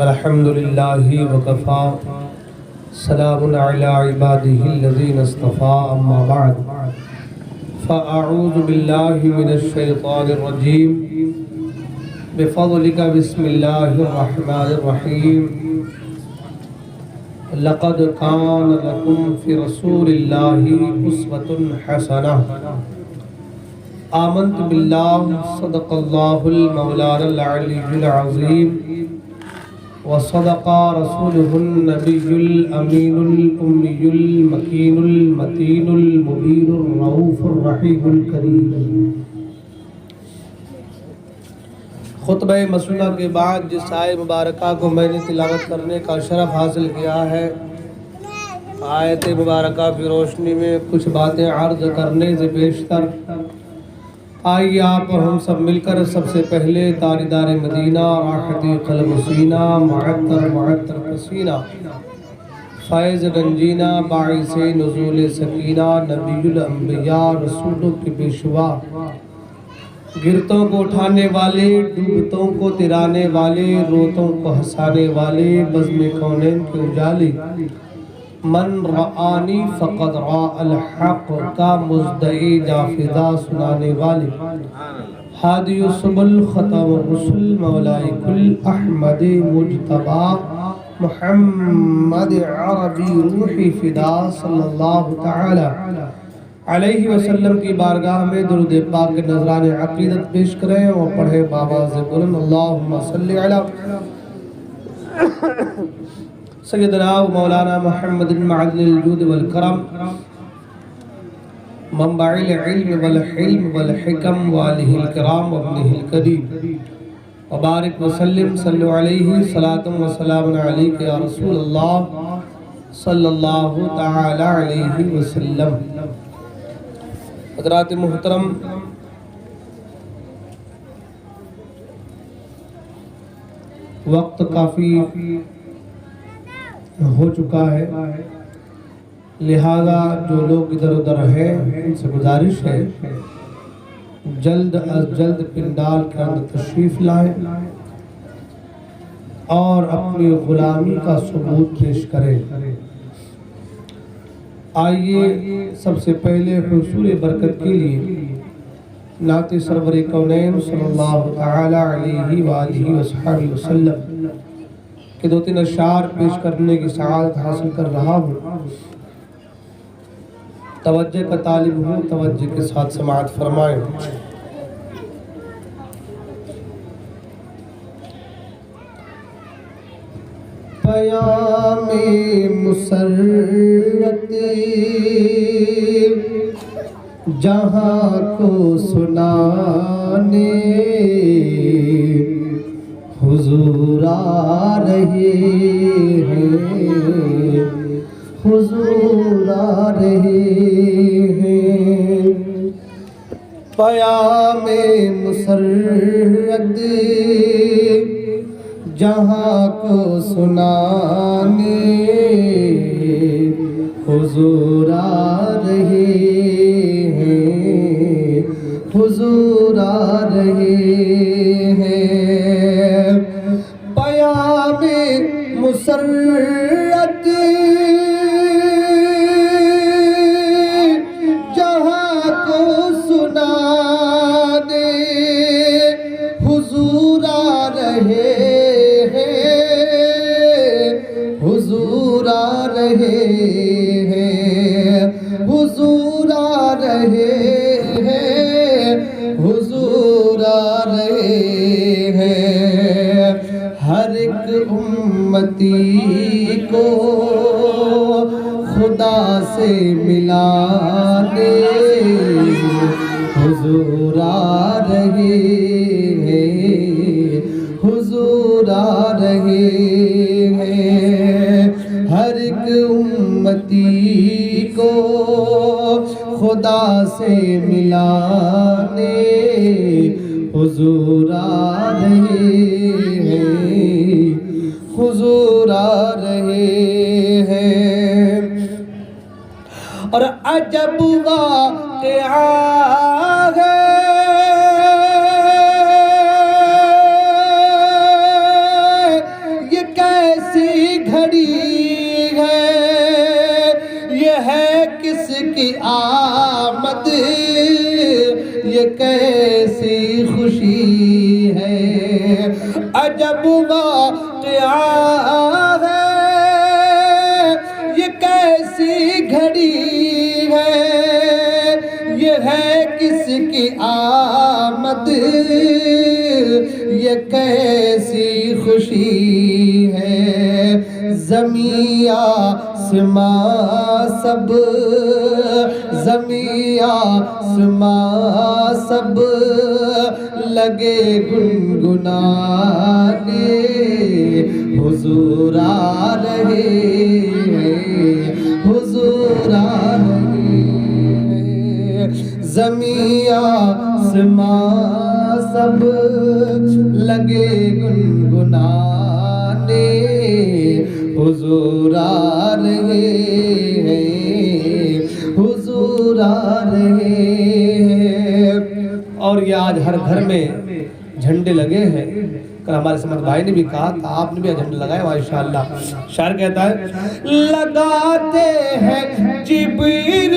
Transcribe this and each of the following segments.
الحمد لله وكفى سلام على عباده الذين اصطفى أما بعد فأعوذ بالله من الشيطان الرجيم بفضلك بسم الله الرحمن الرحيم لقد كان لكم في رسول الله أسوة حسنة آمنت بالله صدق الله المولانا العلي العظيم وصدق رسوله النبي الأمين الأمي المكين المتين المبين الرؤوف الرحيم الكريم۔ خطبہ مسنونہ کے بعد جس آیت مبارکہ کو میں نے تلاوت کرنے کا شرف حاصل کیا ہے، آیت مبارکہ کی روشنی میں کچھ باتیں عرض کرنے سے بیشتر آئیے آپ اور ہم سب مل کر سب سے پہلے تاجدار مدینہ راحت قلب و سینہ معطر پسینہ فیض گنجینہ باعث نزول سکینہ نبی الانبیاء رسولوں کے پیشوا گرتوں کو اٹھانے والے ڈوبتوں کو ترانے والے روتوں کو ہنسانے والے بزم کونین کے اجالے من رآنی فقد رأى الحق کا مزدعی جافدہ سنانے والے ہادی سبل ختم الرسل مولائی کل احمد مجتبہ محمد عربی روحی فدا صلی اللہ تعالی علیہ وسلم کی بارگاہ میں درود پاک کے نذران عقیدت پیش کریں اور پڑھیں بآواز بلند اللہم صلی علی سیدنا و مولانا محمد معدن الجود والکرم منبع العلم والحلم والحکم والہ الکرام وابنہ الکریم وبارک وسلم صلی علیہ صلاة و سلام علیک یا رسول اللہ صلی اللہ تعالی علیہ وسلم۔ حضرات محترم، وقت کافی ہو چکا ہے، لہذا جو لوگ ادھر ادھر ہیں ان سے گزارش ہے جلد از جلد پنڈال کے اندر تشریف لائیں اور اپنی غلامی کا ثبوت پیش کریں۔ آئیے سب سے پہلے حصول برکت کے لیے نعت سرور کونین صلی اللہ تعالی علیہ وآلہ وصحبہ وسلم کہ دو تین اشعار پیش کرنے کی سعادت حاصل کر رہا ہوں، توجہ کا طالب ہوں، توجہ کے ساتھ سماعت فرمائیں۔ پیام مسرت جہاں کو سنانے حضور آ رہے ہیں، حضور آ رہے ہیں۔ پیام مسرت جہاں کو سنانے حضور آ رہے ہیں، حضور آ رہے ہیں۔ پیام مسرت جہاں کو سنانے حضور آ رہے ہیں، حضور آ رہے ہیں، حضور آ رہے ہیں، حضور آ رہے ہیں۔ ہر ایک امتی کو خدا سے ملانے حضور آ رہے ہیں، حضور آ رہے ہیں۔ ہر ایک امتی کو خدا سے ملانے حضور آ رہے ہیں، حضور آ رہے ہیں۔ اور عجب واقعہ ہے یہ کی آمد یہ کیسی خوشی ہے، عجب واقعہ ہے یہ کیسی گھڑی ہے، یہ ہے کس کی آمد یہ کیسی خوشی ہے، زمین آسماں سب، زمین آسماں سب لگے گنگنانے، حضور آ رہے ہیں، حضور آ رہے ہیں، زمین آسماں سب لگے گنگنانے، حضور آ رہے ہیں، حضور آ رہے ہیں۔ اور یہ آج ہر گھر میں جھنڈے لگے ہیں، کل ہمارے سمجھ بھائی نے بھی کہا تھا، آپ نے بھی جھنڈے لگائے ماشاءاللہ۔ شاعر کہتا ہے لگاتے ہیں جبریل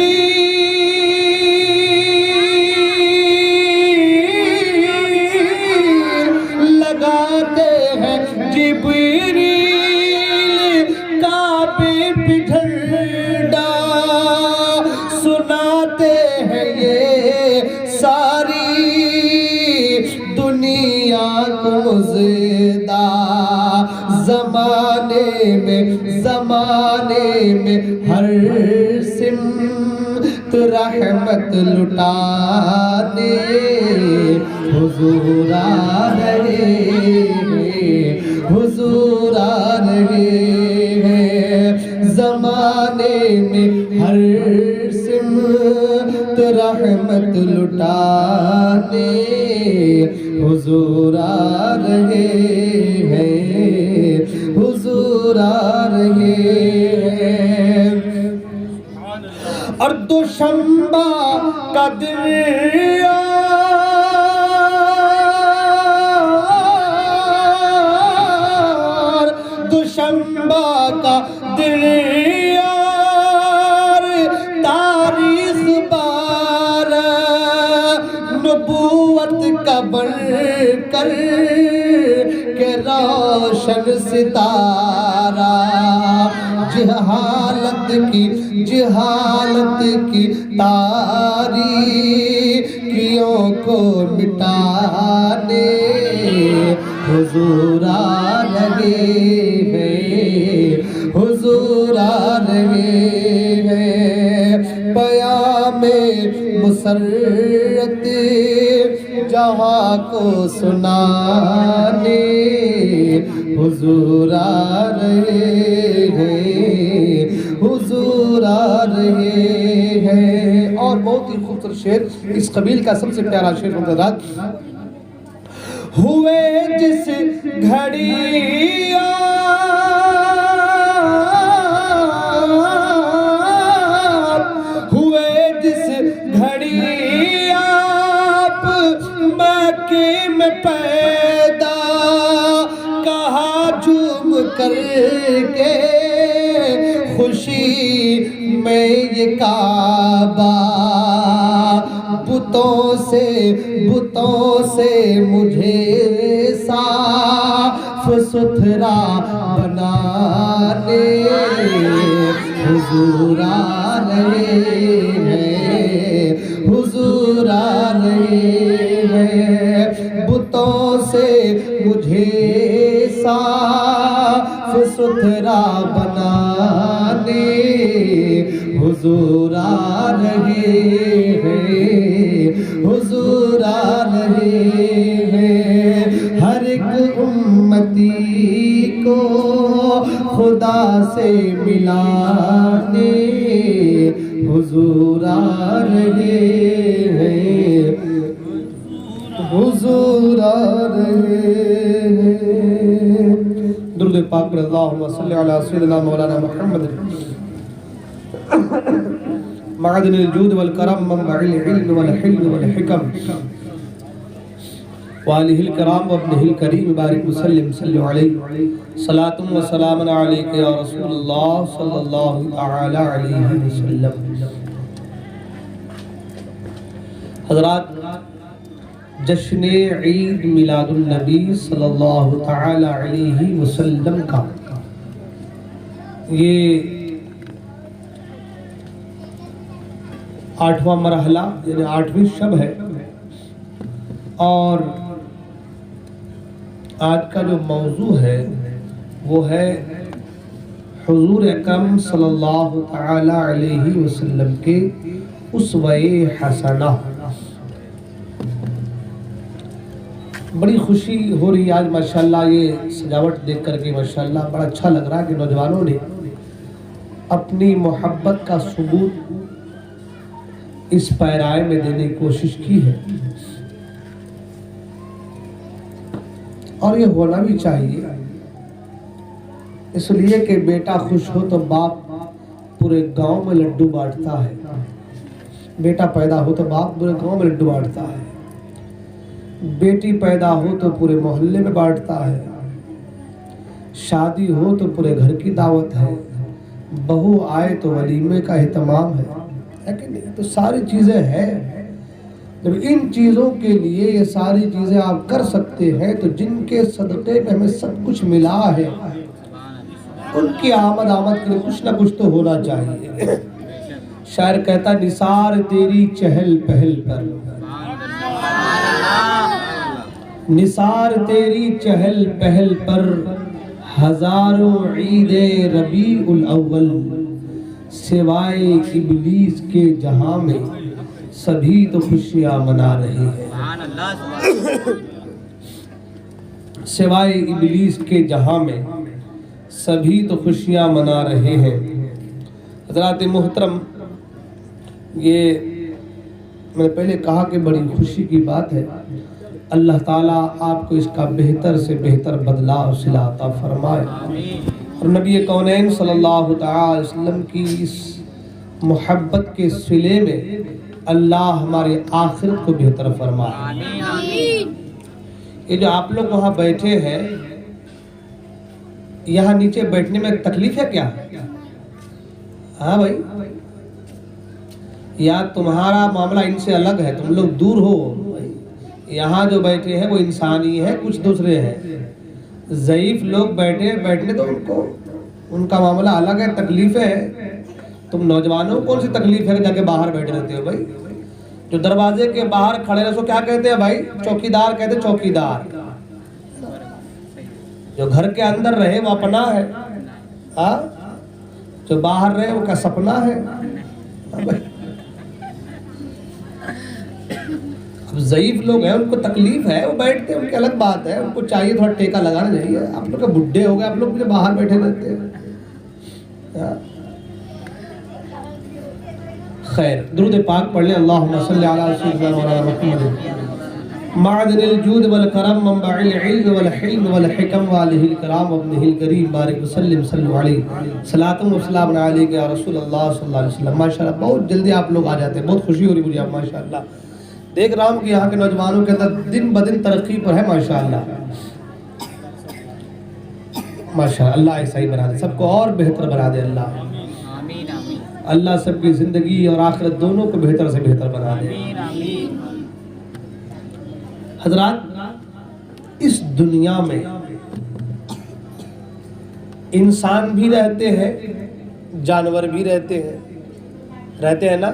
لگاتے ہیں جبریل کعبے پہ جھنڈا، سناتے ہیں یہ ساری دنیا کو زدہ، زمانے میں ہر سمت رحمت لٹانے، حضور آ رہے ہیں، حضور آ رہے ہیں، زمانے میں ہر سمت رحمت لٹانے، حضور آ رہے ہیں، حضور آ رہے ہیں۔ اور دوشنبہ کا دن دوشنبہ کا دن یار، تاریخ بارہ نبوت کا بن کر کے روشن ستارہ، جہالت کی تاریکیوں کو مٹانے، حضور آ رہے ہیں، حضور آ رہے ہیں، پیام مسرت جہاں کو سنانے، حضور آ رہے ہیں، حضور آ رہے ہیں۔ اور بہت ہی خوبصورت شعر، اس قبیل کا سب سے پیارا شعر حضرات، ہوئے جس گھڑی آپ، ہوئے جس گھڑی آپ مکے میں پیدا، کہا جھوم کر کے خوشی میں یہ کعبہ، بتوں سے مجھے صاف ستھرا بنانے، حضور آ رہے ہیں، حضور آ رہے ہیں، بتوں سے مجھے صاف ستھرا بنانے، حضور آ رہے ہیں، حضور آ رہے ہیں، ہر ایک امتی کو خدا سے ملانے، حضور آ رہے ہیں، حضور آ رہے ہیں۔ درود پاک پر اللہم صلی علی سیدنا مولانا محمد معدن الجود والکرم منبع العلم والحلم والحکم وآلہ الکرام وابنہ الکریم بارک وسلم صلی علیہ صلاة و سلام علیک یا رسول اللہ صلی اللہ تعالی علیہ وسلم۔ حضرات، جشن عید میلاد النبی صلی اللہ تعالی علیہ وسلم کا یہ 8واں مرحلہ یعنی 8ویں شب ہے، اور آج کا جو موضوع ہے وہ ہے حضور اکرم صلی اللہ تعالی علیہ وسلم کے اسوہ حسنہ۔ بڑی خوشی ہو رہی آج ماشاءاللہ، یہ سجاوٹ دیکھ کر کے ماشاءاللہ بڑا اچھا لگ رہا ہے کہ نوجوانوں نے اپنی محبت کا ثبوت اس پیرائے میں دینے کی کوشش کی ہے، اور یہ ہونا بھی چاہیے، اس لیے کہ بیٹا خوش ہو تو باپ پورے گاؤں میں لڈو بانٹتا ہے، بیٹا پیدا ہو تو باپ پورے گاؤں میں لڈو بانٹتا ہے، بیٹی پیدا ہو تو پورے محلے میں بانٹتا ہے، شادی ہو تو پورے گھر کی دعوت ہے، بہو آئے تو ولیمے کا اہتمام ہے کہ نہیں؟ تو ساری چیزیں ہیں۔ جب ان چیزوں کے لیے یہ ساری چیزیں آپ کر سکتے ہیں تو جن کے صدقے میں ہمیں سب کچھ ملا ہے ان کی آمد کے لیے کچھ نہ کچھ تو ہونا چاہیے۔ شاعر کہتا نثار تیری چہل پہل پر، نثار تیری چہل پہل پر، ہزاروں عید ربیع الاول، سوائے ابلیس کے جہاں میں سبھی تو خوشیاں منا رہے ہیں، سوائے ابلیس کے جہاں میں سبھی تو خوشیاں منا رہے ہیں۔ حضرات محترم، یہ میں نے پہلے کہا کہ بڑی خوشی کی بات ہے، اللہ تعالیٰ آپ کو اس کا بہتر سے بہتر بدلہ و صلہ عطا فرمائے، اور نبی کونین صلی اللہ تعالی وسلم کی اس محبت کے صلے میں اللہ ہمارے آخرت کو بہتر فرمائے۔ یہ جو آپ لوگ وہاں بیٹھے ہیں، یہاں نیچے بیٹھنے میں تکلیف ہے کیا؟ ہاں بھائی، یا تمہارا معاملہ ان سے الگ ہے، تم لوگ دور ہو؟ یہاں جو بیٹھے ہیں وہ انسانی ہے، کچھ دوسرے ہیں، ضعیف لوگ بیٹھنے تو ان کا معاملہ الگ ہے، تکلیفیں ہیں۔ تم نوجوانوں کو کون سی تکلیف ہے کہ جا کے باہر بیٹھے رہتے ہو بھائی؟ جو دروازے کے باہر کھڑے رہے سو کیا کہتے ہیں بھائی؟ چوکیدار کہتے ہیں، چوکیدار۔ جو گھر کے اندر رہے وہ اپنا ہے، جو باہر رہے وہ کا سپنا ہے۔ اب ضعیف لوگ ہیں، ان کو تکلیف ہے، وہ بیٹھتے ہیں، ان کی الگ بات ہے، ان کو چاہیے تھوڑا ٹیکا لگانا چاہیے۔ آپ لوگ بڈھے ہو گئے، آپ لوگ مجھے باہر بیٹھے رہتے ہیں۔ خیر، درود پاک پڑھ لیں، اللہم صلی علی سیدنا مولانا محمد معدن الجود والکرم منبع العلم والحلم والحکم والہ الکرام وابنہ الکریم بارک وسلم صلی علیہ صلاۃ و سلام علیہ یا رسول اللہ صلی اللہ علیہ وسلم۔ ماشاءاللہ بہت جلدی آپ لوگ آ جاتے ہیں، بہت خوشی ہو رہی مجھے اب ماشاءاللہ۔ دیکھ رہا ہوں کہ یہاں کے نوجوانوں کے اندر دن بدن ترقی پر ہے ماشاءاللہ، ماشاءاللہ۔ اللہ ایسا ہی بنا دے، سب کو اور بہتر بنا دے اللہ، اللہ سب کی زندگی اور آخرت دونوں کو بہتر سے بہتر بنا دے۔ حضرات، اس دنیا میں انسان بھی رہتے ہیں، جانور بھی رہتے ہیں نا؟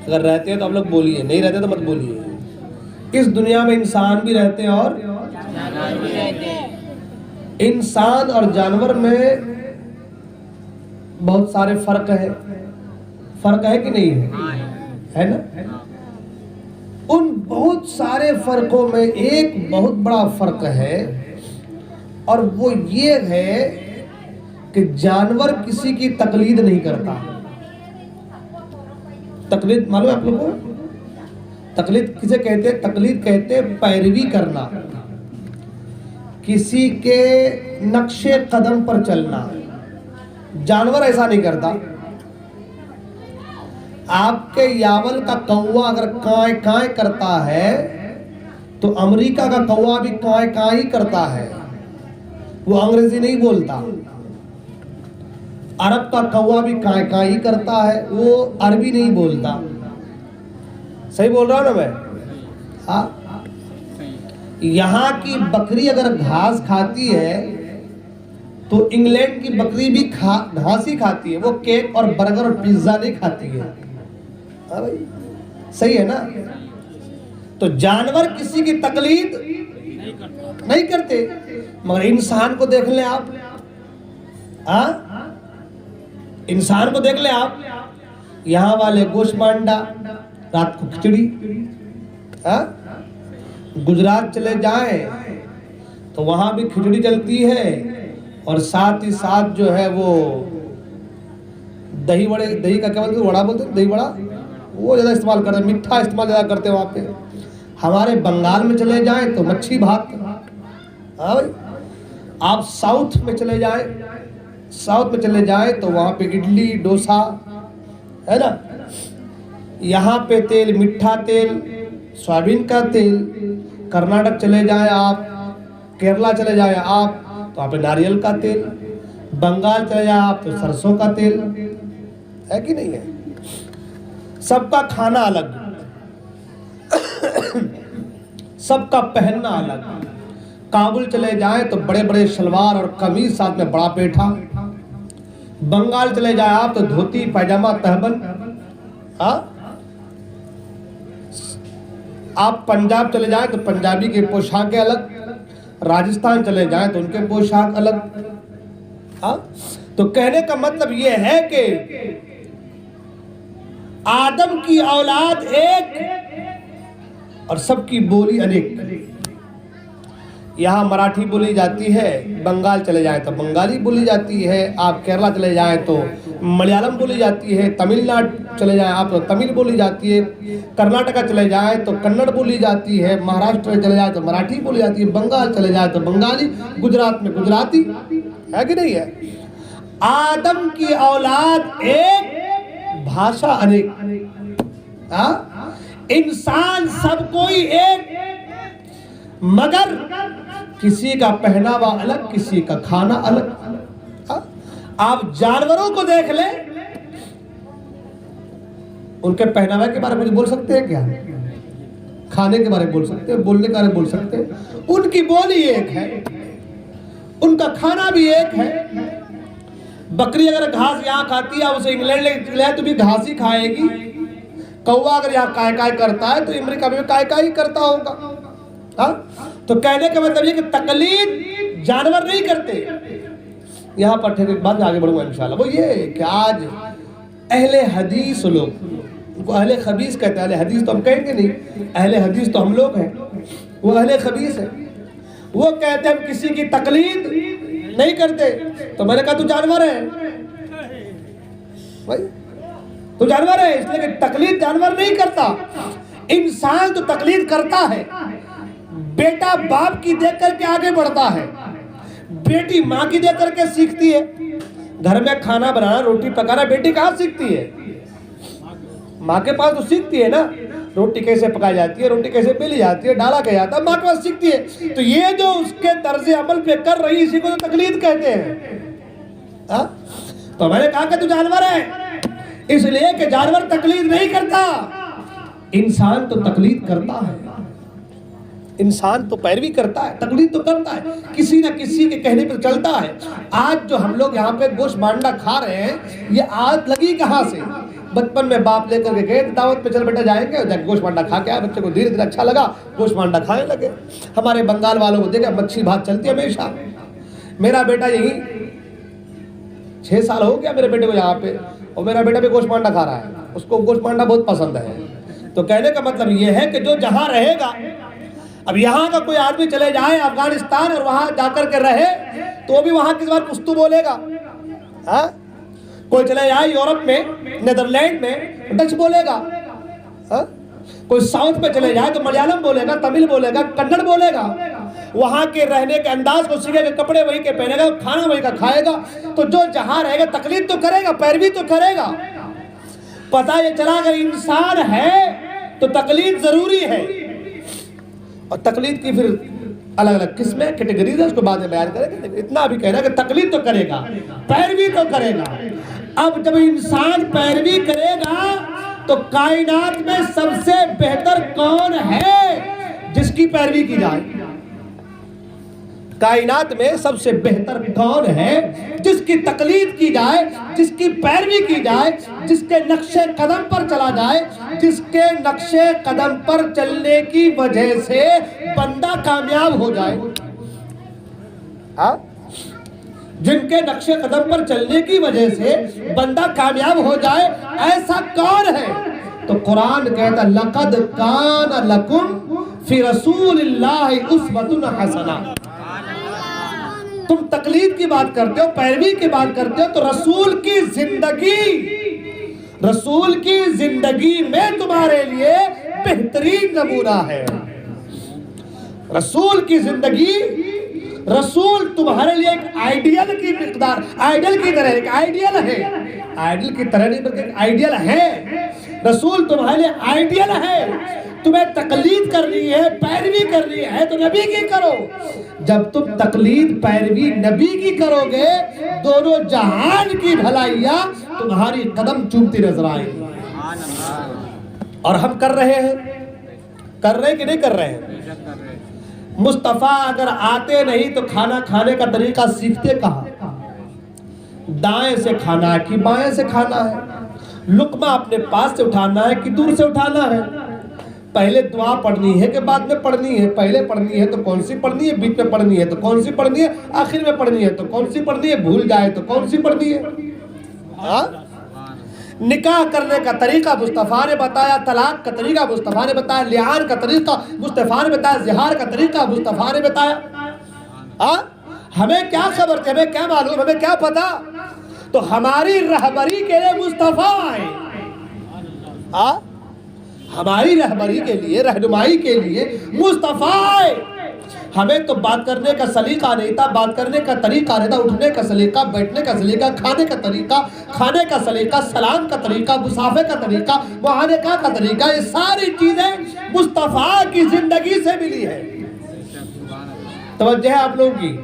اگر رہتے ہیں تو آپ لوگ بولیے، نہیں رہتے تو مت بولیے۔ اس دنیا میں انسان بھی رہتے ہیں اور جانور بھی رہتے ہیں۔ انسان اور جانور میں بہت سارے فرق ہے کہ نہیں ہے نا؟ ان بہت سارے فرقوں میں ایک بہت بڑا فرق ہے، اور وہ یہ ہے کہ جانور کسی کی تقلید نہیں کرتا۔ تقلید معلوم ہے آپ لوگوں کو؟ تقلید کسے کہتے ہیں؟ تقلید کہتے ہیں پیروی کرنا، کسی کے نقش قدم پر چلنا۔ جانور ایسا نہیں کرتا۔ آپ کے یاول کا کوا اگر کائیں کائیں کرتا ہے تو امریکہ کا کوا بھی کائیں کائیں کرتا ہے، وہ انگریزی نہیں بولتا۔ عرب کا کوا بھی کائیں کائیں کرتا ہے، وہ عربی نہیں بولتا۔ صحیح بول رہا ہوں نا میں؟ ہاں، یہاں کی بکری اگر گھاس کھاتی ہے تو انگلینڈ کی بکری بھی گھاس ہی کھاتی ہے، وہ کیک اور برگر اور پیزا نہیں کھاتی ہے۔ ہاں بھائی، صحیح ہے نا؟ تو جانور کسی کی تقلید نہیں کرتے، مگر انسان کو دیکھ لیں آپ، ہاں انسان کو دیکھ لیں آپ، یہاں والے گوشت مانڈا، رات کو کھچڑی، ہاں گجرات چلے جائیں تو وہاں بھی کھچڑی چلتی ہے، اور ساتھ ہی ساتھ جو ہے وہ دہی بڑے، دہی کا کیا بولتے ہیں، وڑا بولتے ہیں، دہی بڑا، وہ زیادہ استعمال کرتے ہیں، میٹھا استعمال زیادہ کرتے ہیں وہاں پہ۔ ہمارے بنگال میں چلے جائیں تو مچھی بھات، ہاں بھائی، آپ ساؤتھ میں چلے جائیں تو وہاں پہ اڈلی ڈوسا ہے نا، یہاں پہ تیل میٹھا تیل، سویابین کا تیل۔ کرناٹک چلے جائیں آپ، کیرلا چلے جائیں آپ تو وہاں پہ ناریل کا تیل، بنگال چلے جائیں آپ تو سرسوں کا تیل ہے کہ نہیں ہے؟ سب کا کھانا الگ، سب کا پہننا الگ۔ کابل چلے جائیں تو بڑے بڑے شلوار اور قمیض، ساتھ میں بڑا پیٹھا۔ بنگال چلے جائیں آپ تو دھوتی پائجامہ تہبند، ہاں۔ آپ پنجاب چلے جائیں تو پنجابی کے پوشاک الگ، راجستھان چلے جائیں تو ان کے پوشاک الگ، ہاں۔ تو کہنے کا مطلب یہ ہے کہ آدم کی اولاد ایک اور سب کی بولی انیک۔ یہاں مراٹھی بولی جاتی ہے، بنگال چلے جائیں تو بنگالی بولی جاتی ہے، آپ کیرلا چلے جائیں تو ملیالم بولی جاتی ہے، تمل ناڈو چلے جائیں آپ تو تمل بولی جاتی ہے، کرناٹکا چلے جائیں تو کنڑ بولی جاتی ہے، مہاراشٹر چلے جائیں تو مراٹھی بولی جاتی ہے، بنگال چلے جائیں تو بنگالی، گجرات میں گجراتی ہے کہ نہیں ہے؟ آدم کی اولاد ایک، بھاشا انیک، ہاں۔ انسان سب کوئی ایک، مگر کسی کا پہناوا الگ، کسی کا کھانا الگ۔ آپ جانوروں کو دیکھ لیں، ان کے پہناوے کے بارے میں بول سکتے ہیں کیا؟ کھانے کے بارے میں بول سکتے ہیں، بولنے کے بارے میں بول سکتے ہیں؟ ان کی بولی ایک ہے، ان کا کھانا بھی ایک ہے۔ بکری اگر گھاس یہاں کھاتی ہے، اسے انگلینڈ لے جائے تو بھی گھاس ہی کھائے گی۔ کوا اگر یہاں کائے کائے کرتا ہے تو امریکہ میں کائے کائے ہی کرتا ہوگا، ہاں۔ تو کہنے کا مطلب یہ کہ تقلید جانور نہیں کرتے۔ یہاں پر ٹھیک ایک بات آگے بڑھوں گا انشاءاللہ، وہ یہ کہ آج اہل حدیث لوگ، ان کو اہل خبیث کہتے ہیں، اہل حدیث تو ہم کہیں گے نہیں، اہل حدیث تو ہم لوگ ہیں، وہ اہل خبیث ہیں۔ وہ کہتے ہیں ہم کسی کی تقلید نہیں کرتے، تو میں نے کہا تو جانور ہے بھائی، تو جانور ہے، اس لیے کہ تقلید جانور نہیں کرتا، انسان تو تقلید کرتا ہے۔ بیٹا باپ کی دیکھ کر کے آگے بڑھتا ہے، بیٹی ماں کی دیکھ کر کے سیکھتی ہے۔ گھر میں کھانا بنانا، روٹی پکانا بیٹی کہاں سیکھتی ہے؟ ماں کے پاس تو سیکھتی ہے نا، روٹی کیسے پکائی جاتی ہے، روٹی کیسے بیلی جاتی ہے، ڈالا کیا جاتا ہے، ماں کے پاس سیکھتی ہے۔ تو یہ جو اس کے طرز عمل پہ کر رہی، اسی کو تو تقلید کہتے ہیں، ہاں؟ تو میں نے کہا کہ تو جانور ہے، اس لیے کہ جانور تقلید نہیں کرتا، انسان تو تقلید کرتا ہے، انسان تو پیروی کرتا ہے، تقلید تو کرتا ہے، کسی نہ کسی کے کہنے پہ چلتا ہے۔ آج جو ہم لوگ یہاں پہ گوشت مانڈا کھا رہے ہیں، یہ عادت لگی کہاں سے؟ بچپن میں باپ لے کر کے گئے دعوت پہ، چل بیٹا جائیں گے، جا کے گوشت مانڈا کھا کے آئے، بچے کو دھیرے دھیرے اچھا لگا، گوشت مانڈا کھانے لگے۔ ہمارے بنگال والوں کو دیکھا مچھی بھات چلتی ہے ہمیشہ۔ میرا بیٹا یہی 6 سال ہو گیا میرے بیٹے کو یہاں پہ، اور میرا بیٹا بھی گوشت مانڈا کھا رہا ہے، اس کو گوشت مانڈا بہت پسند ہے۔ تو کہنے کا مطلب یہ ہے کہ جو جہاں رہے گا، اب یہاں کا کوئی آدمی چلے جائے افغانستان اور وہاں جا کر کے رہے تو بھی وہاں کس بار پشتو بولے گا، ہاں؟ کوئی چلے جائے یورپ میں، نیدرلینڈ میں، ڈچ بولے گا، ہاں؟ کوئی ساؤتھ میں چلے جائے تو ملیالم بولے گا، تمل بولے گا، کنڑ بولے گا، وہاں کے رہنے کے انداز کو سیکھے گا، کپڑے وہی کے پہنے گا، کھانا وہی کا کھائے گا۔ تو جو جہاں رہے گا تقلید تو کرے گا، پیروی تو کرے گا۔ پتہ یہ چلا اگر انسان ہے تو تقلید ضروری ہے، اور تقلید کی پھر الگ الگ قسمیں، کیٹیگریز ہے، اس کو بعد میں بیان کریں گے۔ اتنا بھی کہنا کہ تقلید تو کرے گا، پیروی تو کرے گا۔ اب جب انسان پیروی کرے گا تو کائنات میں سب سے بہتر کون ہے جس کی پیروی کی جائے؟ کائنات میں سب سے بہتر کون ہے جس کی تقلید کی جائے، جس کی پیروی کی جائے، جس کے نقش قدم پر چلا جائے، جس کے نقش قدم پر چلنے کی وجہ سے بندہ کامیاب ہو جائے؟ جن کے نقش قدم پر چلنے کی وجہ سے بندہ کامیاب ہو جائے، ایسا کون ہے؟ تو قرآن کہتا لَقَدْ كَانَ لَكُمْ فِي رَسُولِ اللَّهِ أُسْوَةٌ حَسَنَةٌ۔ تم تقلید کی بات کرتے ہو، پیروی کی بات کرتے ہو، تو رسول کی زندگی میں تمہارے لیے بہترین نمونہ ہے۔ رسول کی زندگی، رسول تمہارے لیے ایک آئیڈیل کی مقدار، آئیڈیل کی طرح ایک آئیڈیل ہے، آئیڈیل کی طرح نہیں بلکہ آئیڈیل ہے۔ رسول تمہارے لیے آئیڈیل ہے۔ تمہیں تقلید کرنی ہے، پیروی کرنی ہے تو نبی کی کرو۔ جب تم تقلید پیروی نبی کی کرو گے، دونوں جہان کی بھلائیاں تمہاری قدم چومتی نظر آئیں گی۔ اور ہم کر رہے ہیں کہ نہیں کر رہے ہیں؟ مصطفیٰ اگر آتے نہیں تو کھانا کھانے کا طریقہ سیکھتے کہاں؟ دائیں سے کھانا ہے کہ بائیں سے کھانا ہے؟ لقمہ اپنے پاس سے اٹھانا ہے کہ دور سے اٹھانا ہے؟ پہلے دعا پڑھنی ہے کہ بعد میں پڑھنی ہے؟ پہلے پڑھنی ہے تو کون سی پڑھنی ہے؟ بیچ میں پڑھنی ہے تو کون سی پڑھنی ہے؟ آخر میں پڑھنی ہے تو کون سی پڑھنی ہے؟ بھول جائے تو کون سی پڑھنی ہے؟ نکاح کرنے کا طریقہ مصطفیٰ نے بتایا، طلاق کا طریقہ مصطفیٰ نے بتایا، لعان کا طریقہ مصطفیٰ نے بتایا، زہار کا طریقہ مصطفیٰ نے بتایا۔ ہمیں کیا خبر تھی؟ ہمیں کیا معلوم؟ ہمیں کیا پتا؟ تو ہماری رہبری کے لیے مصطفیٰ آئے، ہماری رہبری کے لیے، رہنمائی کے لیے مصطفیٰ آئے۔ ہمیں تو بات کرنے کا سلیقہ نہیں تھا، بات کرنے کا طریقہ نہیں تھا، اٹھنے کا سلیقہ، بیٹھنے کا سلیقہ، کھانے کا طریقہ، کھانے کا سلیقہ، سلام کا طریقہ، مسافے کا طریقہ، معانقہ کا طریقہ، یہ ساری چیزیں مصطفیٰ کی زندگی سے ملی ہے۔ توجہ ہے آپ لوگوں کی؟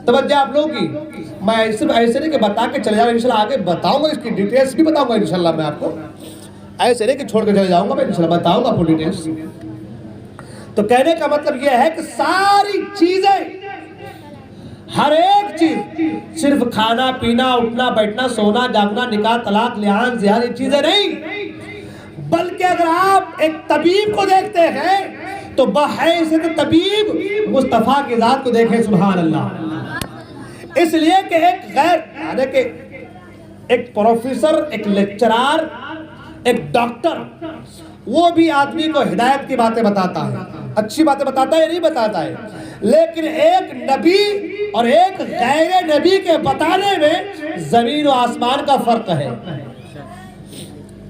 توجہ آپ لوگوں کی؟ میں صرف ایسے نہیں کہ بتا کے چلے جاؤں، انشاءاللہ آگے بتاؤں گا، اس کی ڈیٹیلز بھی بتاؤں گا انشاءاللہ میں آپ کو، ایسے نہیں کہ چھوڑ کے چلے جاؤں گا، میں انشاءاللہ بتاؤں گا آپ کو ڈیٹیلز۔ تو کہنے کا مطلب یہ ہے کہ ساری چیزیں، ہر ایک چیز، صرف کھانا پینا، اٹھنا بیٹھنا، سونا جاگنا، نکاح طلاق لعان زہار، یہ چیزیں نہیں، بلکہ اگر آپ ایک طبیب کو دیکھتے ہیں تو بحیثیت طبیب مصطفیٰ کی ذات کو دیکھیں، سبحان اللہ۔ اس لیے کہ ایک غیر، یعنی کہ ایک پروفیسر، ایک لیکچرار، ایک ڈاکٹر، وہ بھی آدمی کو ہدایت کی باتیں بتاتا ہے، اچھی باتیں بتاتا ہے یا نہیں بتاتا ہے، لیکن ایک نبی اور ایک غیر نبی کے بتانے میں زمین و آسمان کا فرق ہے۔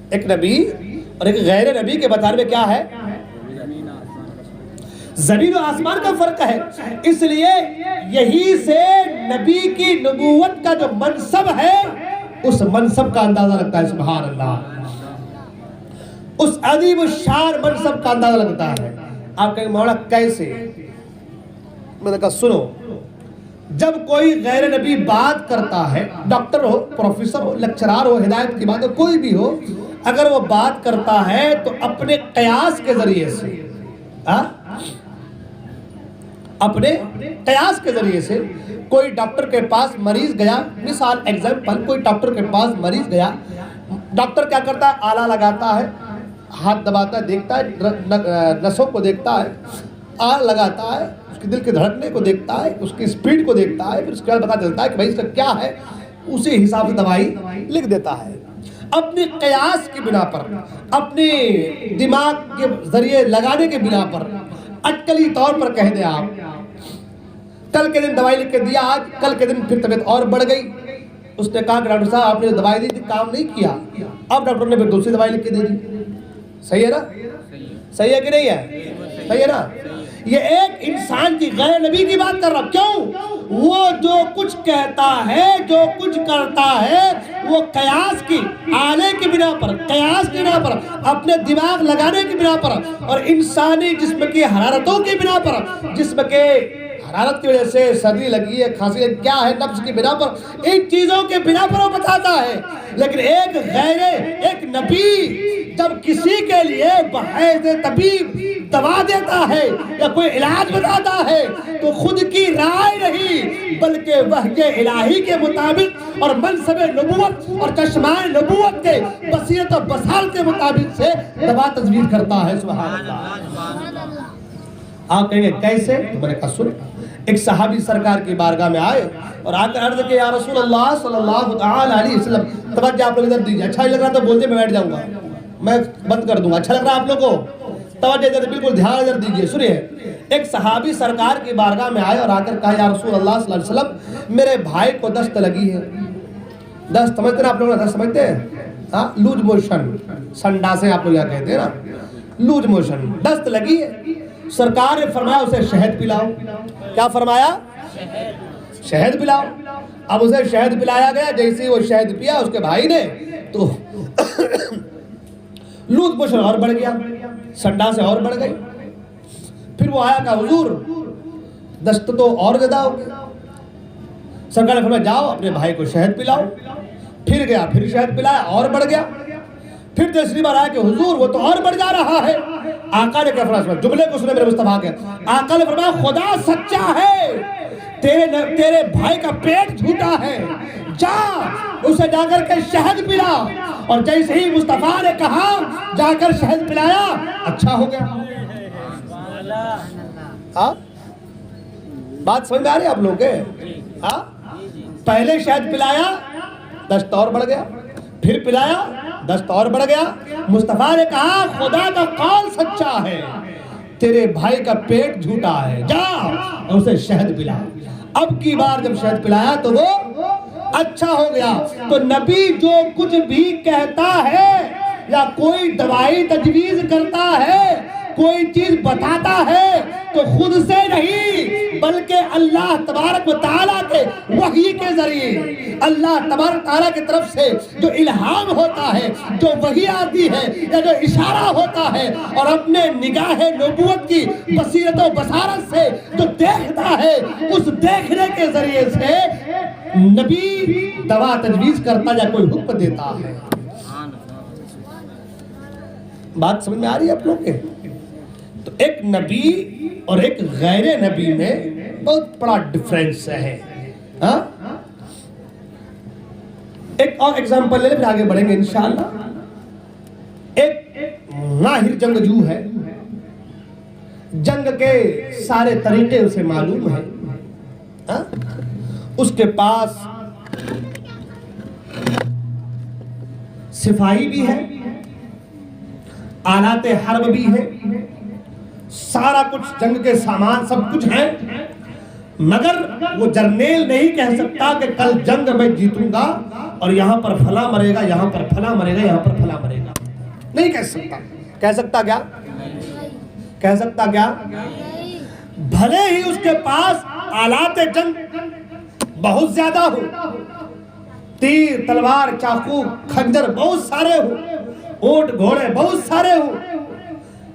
ایک نبی اور ایک غیر نبی کے بتانے میں کیا ہے؟ زمین و آسمان کا فرق ہے۔ اس لیے یہی سے نبی کی نبوت کا جو منصب ہے، اس منصب کا اندازہ لگتا ہے، سبحان اللہ، اس عظیم الشان منصب کا اندازہ لگتا ہے۔ آپ کہیں مولا کیسے؟ میں نے کہا سنو، جب کوئی غیر نبی بات کرتا ہے، ڈاکٹر ہو، پروفیسر ہو، لیکچرار ہو، ہدایت کی بات ہو، کوئی بھی ہو، اگر وہ بات کرتا ہے تو اپنے قیاس کے ذریعے سے، اپنے قیاس کے ذریعے سے، کوئی ڈاکٹر کے پاس مریض گیا، مثال ایگزامپل، کوئی ڈاکٹر کے پاس مریض گیا، ڈاکٹر کیا کرتا ہے؟ آلہ لگاتا ہے، ہاتھ دباتا ہے، دیکھتا ہے نسوں کو دیکھتا ہے، آلہ لگاتا ہے، اس کی دل کے دھڑکنے کو دیکھتا ہے، اس کی سپیڈ کو دیکھتا ہے، پھر اس کے بعد پتا چلتا ہے کہ بھائی اس کا کیا ہے، اسی حساب سے دوائی لکھ دیتا ہے، اپنی قیاس کی بنا پر، اپنی دماغ کے ذریعے لگانے کے بنا پر، اٹکلی طور پر کہہ دیں آپ، کل کے دن دوائی لکھ کے دیا، آج کل کے دن پھر طبیعت اور بڑھ گئی، اس نے کہا کہ ڈاکٹر صاحب آپ نے دوائی دی تھی، کام نہیں کیا، اب ڈاکٹر نے پھر دوسری دوائی لکھ کے دے دی۔ صحیح ہے نا؟ صحیح ہے کہ نہیں ہے؟ صحیح ہے نا؟ یہ ایک انسان کی، غیر نبی کی بات کر رہا ہوں، کیوں؟ وہ جو کچھ کہتا ہے، جو کچھ کرتا ہے، وہ قیاس کی، آلے کی بنا پر، قیاس کی بنا پر، اپنے دماغ لگانے کی بنا پر، اور انسانی جسم کی حرارتوں کی بنا پر، جسم کے حرارت کی وجہ سے سردی لگی ہے، کھانسی ہے، کیا ہے، نفس کی بنا پر، ان چیزوں کے بنا پر وہ بتاتا ہے۔ لیکن ایک نبی جب کسی کے لیے بحیث طبیب دوا دیتا ہے یا کوئی علاج بتاتا ہے تو خود کی رائے نہیں بلکہ وحی الہی کے مطابق اور منصب نبوت اور چشمہ نبوت کے بصیرت و بصارت کے مطابق سے دوا تجویز کرتا ہے۔ سبحان اللہ۔ آپ کہیں گے کیسے؟ تو میں نے کہا سن، ایک صحابی سرکار کی بارگاہ میں آئے اور آ کر عرض کہ یا رسول اللہ صلی اللہ تعالی علیہ وسلم، توجہ آپ لوگ ادھر دیجیے، اچھا لگ رہا تو بولتے میں بیٹھ جاؤں گا، میں بند کر دوں گا، اچھا لگ رہا آپ لوگ کو؟ توجہ ادھر بالکل دھیان ادھر دیجیے، سنیے۔ ایک صحابی سرکار کی بارگاہ میں آئے اور آ کر کہا یا رسول اللہ صلی اللہ علیہ وسلم، میرے بھائی کو دست لگی ہے۔ دست سمجھتے ہیں آپ لوگ؟ دست سمجھتے ہیں؟ ہاں، لوز موشن، سنڈاسیں آپ لوگ یہاں کہتے ہیں نا، لوز موشن، دست لگی ہے۔ سرکار نے فرمایا اسے شہد پلاؤ۔ کیا فرمایا؟ شہد پلاؤ۔ اب اسے شہد پلایا گیا، جیسے وہ شہد پیا اس کے بھائی نے تو لوز موشن اور بڑھ گیا، سنڈاسیں اور بڑھ گئی۔ پھر وہ آیا کہا حضور دست تو اور زیادہ ہو گئی۔ سرکار نے فرمایا جاؤ اپنے بھائی کو شہد پلاؤ۔ پھر گیا، پھر شہد پلایا، اور بڑھ گیا۔ پھر تیسری بار آیا کہ حضور وہ تو اور بڑھ جا رہا ہے۔ آقا نے کیا فرمایا؟ جملے کو سنے میرے مصطفیٰ کے، آقا نے فرمایا خدا سچا ہے، تیرے بھائی کا پیٹ جھوٹا ہے، جا اسے جا کر کے شہد پلا۔ اور جیسے ہی مصطفیٰ نے کہا جا کر شہد پلایا، اچھا ہو گیا۔ بات سمجھ میں آ رہی ہے آپ لوگ کے؟ پہلے شہد پلایا، دست اور بڑھ گیا، پھر پلایا، دست اور بڑھ گیا۔ مصطفیٰ نے کہا خدا کا قول سچا ہے، تیرے بھائی کا پیٹ جھوٹا ہے، جا اسے شہد پلا۔ اب کی بار جب شہد پلایا تو وہ اچھا ہو گیا۔ تو نبی جو کچھ بھی کہتا ہے یا کوئی دوائی تجویز کرتا ہے، کوئی چیز بتاتا ہے تو خود سے نہیں بلکہ اللہ تبارک و تعالیٰ کے وحی کے ذریعے، اللہ تبارک و تعالیٰ کی طرف سے جو الہام ہوتا ہے، جو وحی آتی ہے یا جو اشارہ ہوتا ہے، اور اپنے نگاہ نبوت کی بصیرت و بصارت سے جو دیکھتا ہے، اس دیکھنے کے ذریعے سے نبی دوا تجویز کرتا یا کوئی حکم دیتا ہے۔ بات سمجھ میں آ رہی ہے آپ لوگ کے؟ تو ایک نبی اور ایک غیر نبی میں بہت بڑا ڈیفرنس ہے۔ ایک اور ایگزامپل لے لیں پھر آگے بڑھیں گے انشاءاللہ۔ ایک ماہر جنگجو ہے، جنگ کے سارے طریقے اسے معلوم ہے، اس کے پاس سپاہی بھی ہے، آلات حرب بھی ہے، سارا کچھ جنگ کے سامان سب کچھ ہے، مگر وہ جرنیل نہیں کہہ سکتا کہ کل جنگ میں جیتوں گا اور یہاں پر فلاں مرے گا، یہاں پر فلاں مرے گا، یہاں پر فلاں مرے گا، نہیں کہہ سکتا۔ کہہ سکتا کیا؟ کہہ سکتا کیا؟ بھلے ہی اس کے پاس آلات جنگ بہت زیادہ ہو، تیر، تلوار، چاقو، خنجر بہت سارے ہو، اونٹ گھوڑے بہت سارے ہو،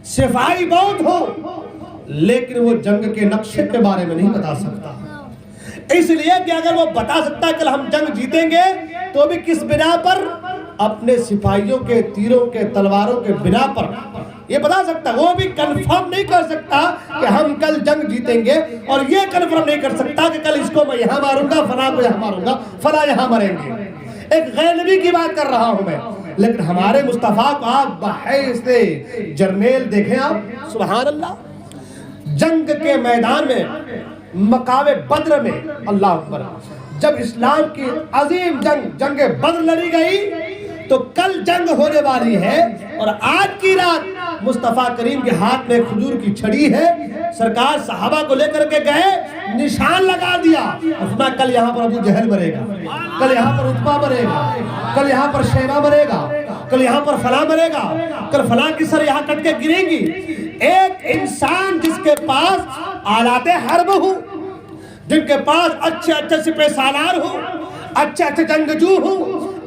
سپاہی بہت ہو، لیکن وہ جنگ کے نقشے کے بارے میں نہیں بتا سکتا۔ اس لیے کہ اگر وہ بتا سکتا ہے کہ ہم جنگ جیتیں گے تو بھی کس بنا پر؟ اپنے سپاہیوں کے تیروں کے تلواروں کے بنا پر یہ بتا سکتا ہے۔ وہ بھی کنفرم نہیں کر سکتا کہ ہم کل جنگ جیتیں گے، اور یہ کنفرم نہیں کر سکتا کہ کل اس کو میں یہاں ماروں گا، فلاں کو یہاں ماروں گا، فلاں یہاں مریں گے۔ ایک غیر نبی کی بات کر رہا ہوں میں، لیکن ہمارے مصطفیٰ کو آپ بحیث جرنیل دیکھیں آپ، سبحان اللہ، جنگ کے میدان میں، مقام بدر میں، اللہ اکبر، جب اسلام کی عظیم جنگ بدر لڑی گئی تو کل جنگ ہونے والی ہے، اور آج کی رات مصطفیٰ کریم کے ہاتھ میں کھجور کی چھڑی ہے، سرکار صحابہ کو لے کر کے گئے، نشان لگا دیا، فرمایا کل یہاں پر ابو جہل مرے گا، کل یہاں پر عتبہ مرے گا، کل یہاں پر شیبہ مرے گا، کل یہاں پر فلاں مرے گا، کل فلاں کی سر یہاں کٹ کے گریں گی۔ ایک انسان جس کے پاس آلات حرب ہو، جن کے پاس اچھے سپہ سالار ہو، اچھے جنگجو ہو،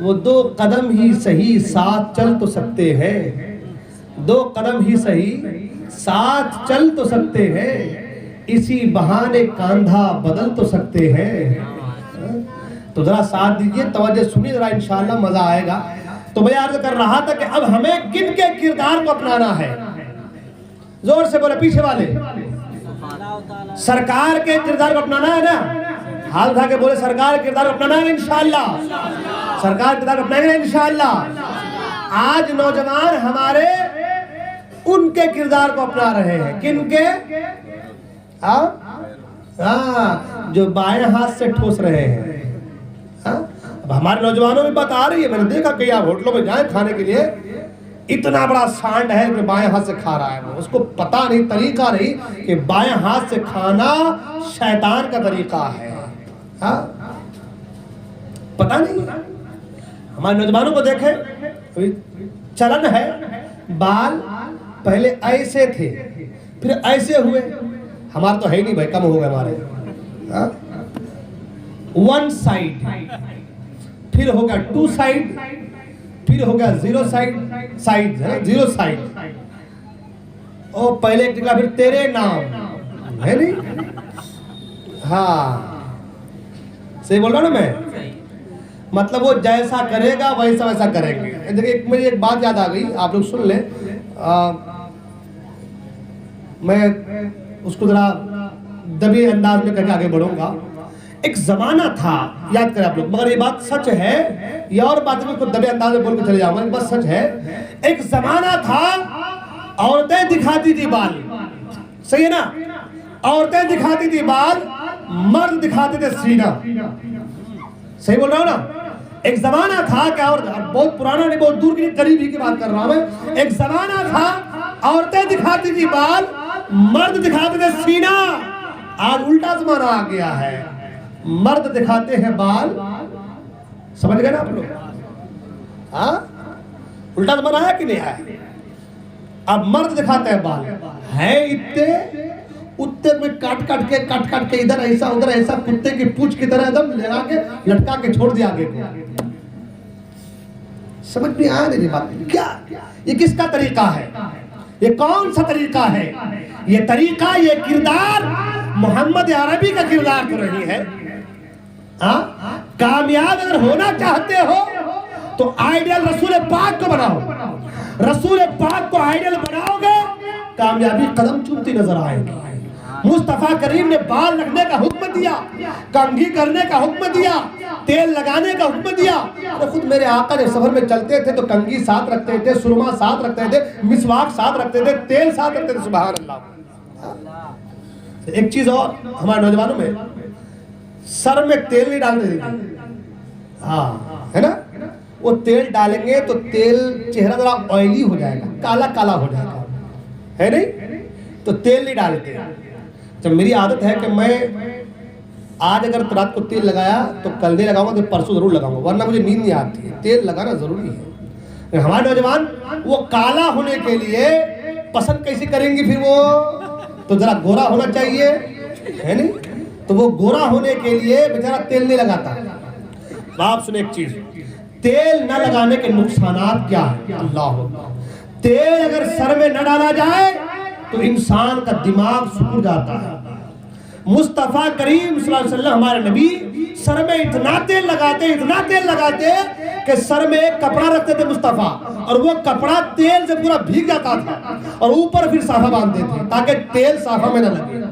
وہ 2 قدم ہی صحیح ساتھ چل تو سکتے ہیں، 2 قدم ہی صحیح ساتھ چل تو سکتے ہیں، اسی بہانے کاندھا بدل تو سکتے ہیں۔ تو ذرا ساتھ دیجئے، توجہ سنیے ذرا، انشاءاللہ مزہ آئے گا۔ تو میں عرض کر رہا تھا کہ اب ہمیں کن کے کردار کو اپنانا ہے؟ زور سے بولے پیچھے والے، سرکار کے کردار کو اپنانا ہے نا؟ حال تھا کہ بولے سرکار کے کردار کو اپنانا ہے انشاءاللہ، سرکار کے کردار کو اپنائیں گے انشاءاللہ۔ آج نوجوان ہمارے ان کے کردار کو اپنا رہے ہیں، کن کے؟ جو بائیں ہاتھ سے ٹھوس رہے ہیں۔ اب ہمارے نوجوانوں میں بات آ رہی ہے، میں نے دیکھا کہ آپ ہوٹلوں میں جائیں کھانے کے لیے، اتنا بڑا سانڈ ہے کہ بائیں ہاتھ سے کھا رہا ہے، اس کو پتہ نہیں، طریقہ نہیں کہ بائیں ہاتھ سے کھانا شیطان کا طریقہ ہے، پتہ نہیں۔ ہمارے نوجوانوں کو دیکھیں، چلن ہے، بال پہلے ایسے تھے پھر ایسے ہوئے، ہمارا تو ہے ہی نہیں بھائی، کم ہو گئے ہمارے، 1 سائڈ، پھر ہو گیا 2 سائڈ، پھر ہو گیا 0 سائڈ، 0 سائڈ، اور پہلے ایک نکلا پھر تیرے نام ہے نہیں؟ ہاں صحیح بول رہا نا میں؟ مطلب وہ جیسا کرے گا ویسا ویسا کریں گے۔ دیکھیں مجھے ایک بات یاد آ گئی، آپ لوگ سن لیں، میں اس کو ذرا دبی انداز میں کہہ کے آگے بڑھوں گا۔ ایک زمانہ تھا، یاد کریں آپ لوگ، مگر یہ بات سچ ہے، یہ اور بات میں کو دبی انداز میں بول کے چلے جاؤں گا، یہ بات سچ ہے۔ ایک زمانہ تھا، عورتیں دکھاتی تھی بال، صحیح ہے نا؟ عورتیں دکھاتی تھی بال، مرد دکھاتے تھے سینہ، صحیح بول رہا ہوں نا؟ ایک زمانہ تھا کہ، اور بہت پرانا نہیں، بہت دور کی قریب ہی کی بات کر رہا ہوں میں، ایک زمانہ تھا عورتیں دکھاتی تھی بال، مرد دکھاتے تھے سینہ۔ آج الٹا زمانہ آ گیا ہے، مرد دکھاتے ہیں بال، سمجھ گئے نا آپ لوگ؟ الٹا زمانہ ہے کہ نہیں ہے؟ اب مرد دکھاتے ہیں بال، ہے اتنے میں کٹ کے ادھر ایسا ادھر ایسا، کتے کی پوچھ کی طرح ایک لگا کے لٹکا کے چھوڑ دیا آگے کو۔ سمجھ میں آیا نہیں بات؟ کیا یہ کس کا طریقہ ہے؟ یہ کون سا طریقہ ہے؟ یہ طریقہ، یہ کردار محمد عربی کا کردار تو نہیں ہے۔ کامیاب اگر ہونا چاہتے ہو تو آئیڈیل رسول پاک کو بناؤ، رسول پاک کو آئیڈیل بناؤ گے، کامیابی قدم چومتی نظر آئے گی۔ مصطفیٰ کریم نے بال رکھنے کا حکم دیا، کنگھی کرنے کا حکم دیا، تیل لگانے کا حکم دیا۔ خود میرے آقا جب سفر میں چلتے تھے تو کنگھی ساتھ رکھتے تھے، سرما ساتھ رکھتے تھے، مسواک ساتھ رکھتے تھے، تیل ساتھ رکھتے تھے، سبحان اللہ۔ ایک چیز اور ہمارے نوجوانوں میں، سر میں تیل نہیں ڈالتے تھے، ہے نا؟ وہ تیل ڈالیں گے تو تیل چہرہ ذرا آئلی ہو جائے گا، کالا کالا ہو جائے گا، ہے نہیں؟ تو تیل نہیں ڈالتے۔ جب میری عادت ہے کہ میں آج اگر رات کو تیل لگایا تو کل نہیں لگاؤں گا تو پرسوں ضرور لگاؤں گا، ورنہ مجھے نیند نہیں آتی ہے، تیل لگانا ضروری ہے۔ ہمارے نوجوان وہ کالا ہونے کے لیے پسند کیسے کریں گے؟ پھر وہ تو ذرا گورا ہونا چاہیے، ہے نہیں؟ تو وہ گورا ہونے کے لیے بیچارہ تیل نہیں لگاتا۔ آپ سنیں ایک چیز، تیل نہ لگانے کے نقصانات کیا ہیں؟ اللہ، تیل اگر سر میں نہ ڈالا جائے تو انسان کا دماغ سکڑ جاتا ہے۔ مصطفیٰ کریم صلی اللہ علیہ وسلم ہمارے نبی سر میں اتنا تیل لگاتے کہ سر میں ایک کپڑا رکھتے تھے مصطفیٰ، اور وہ کپڑا تیل سے پورا بھیگ جاتا تھا، اور اوپر پھر صافہ باندھتے تھے تاکہ تیل صافہ میں نہ لگے۔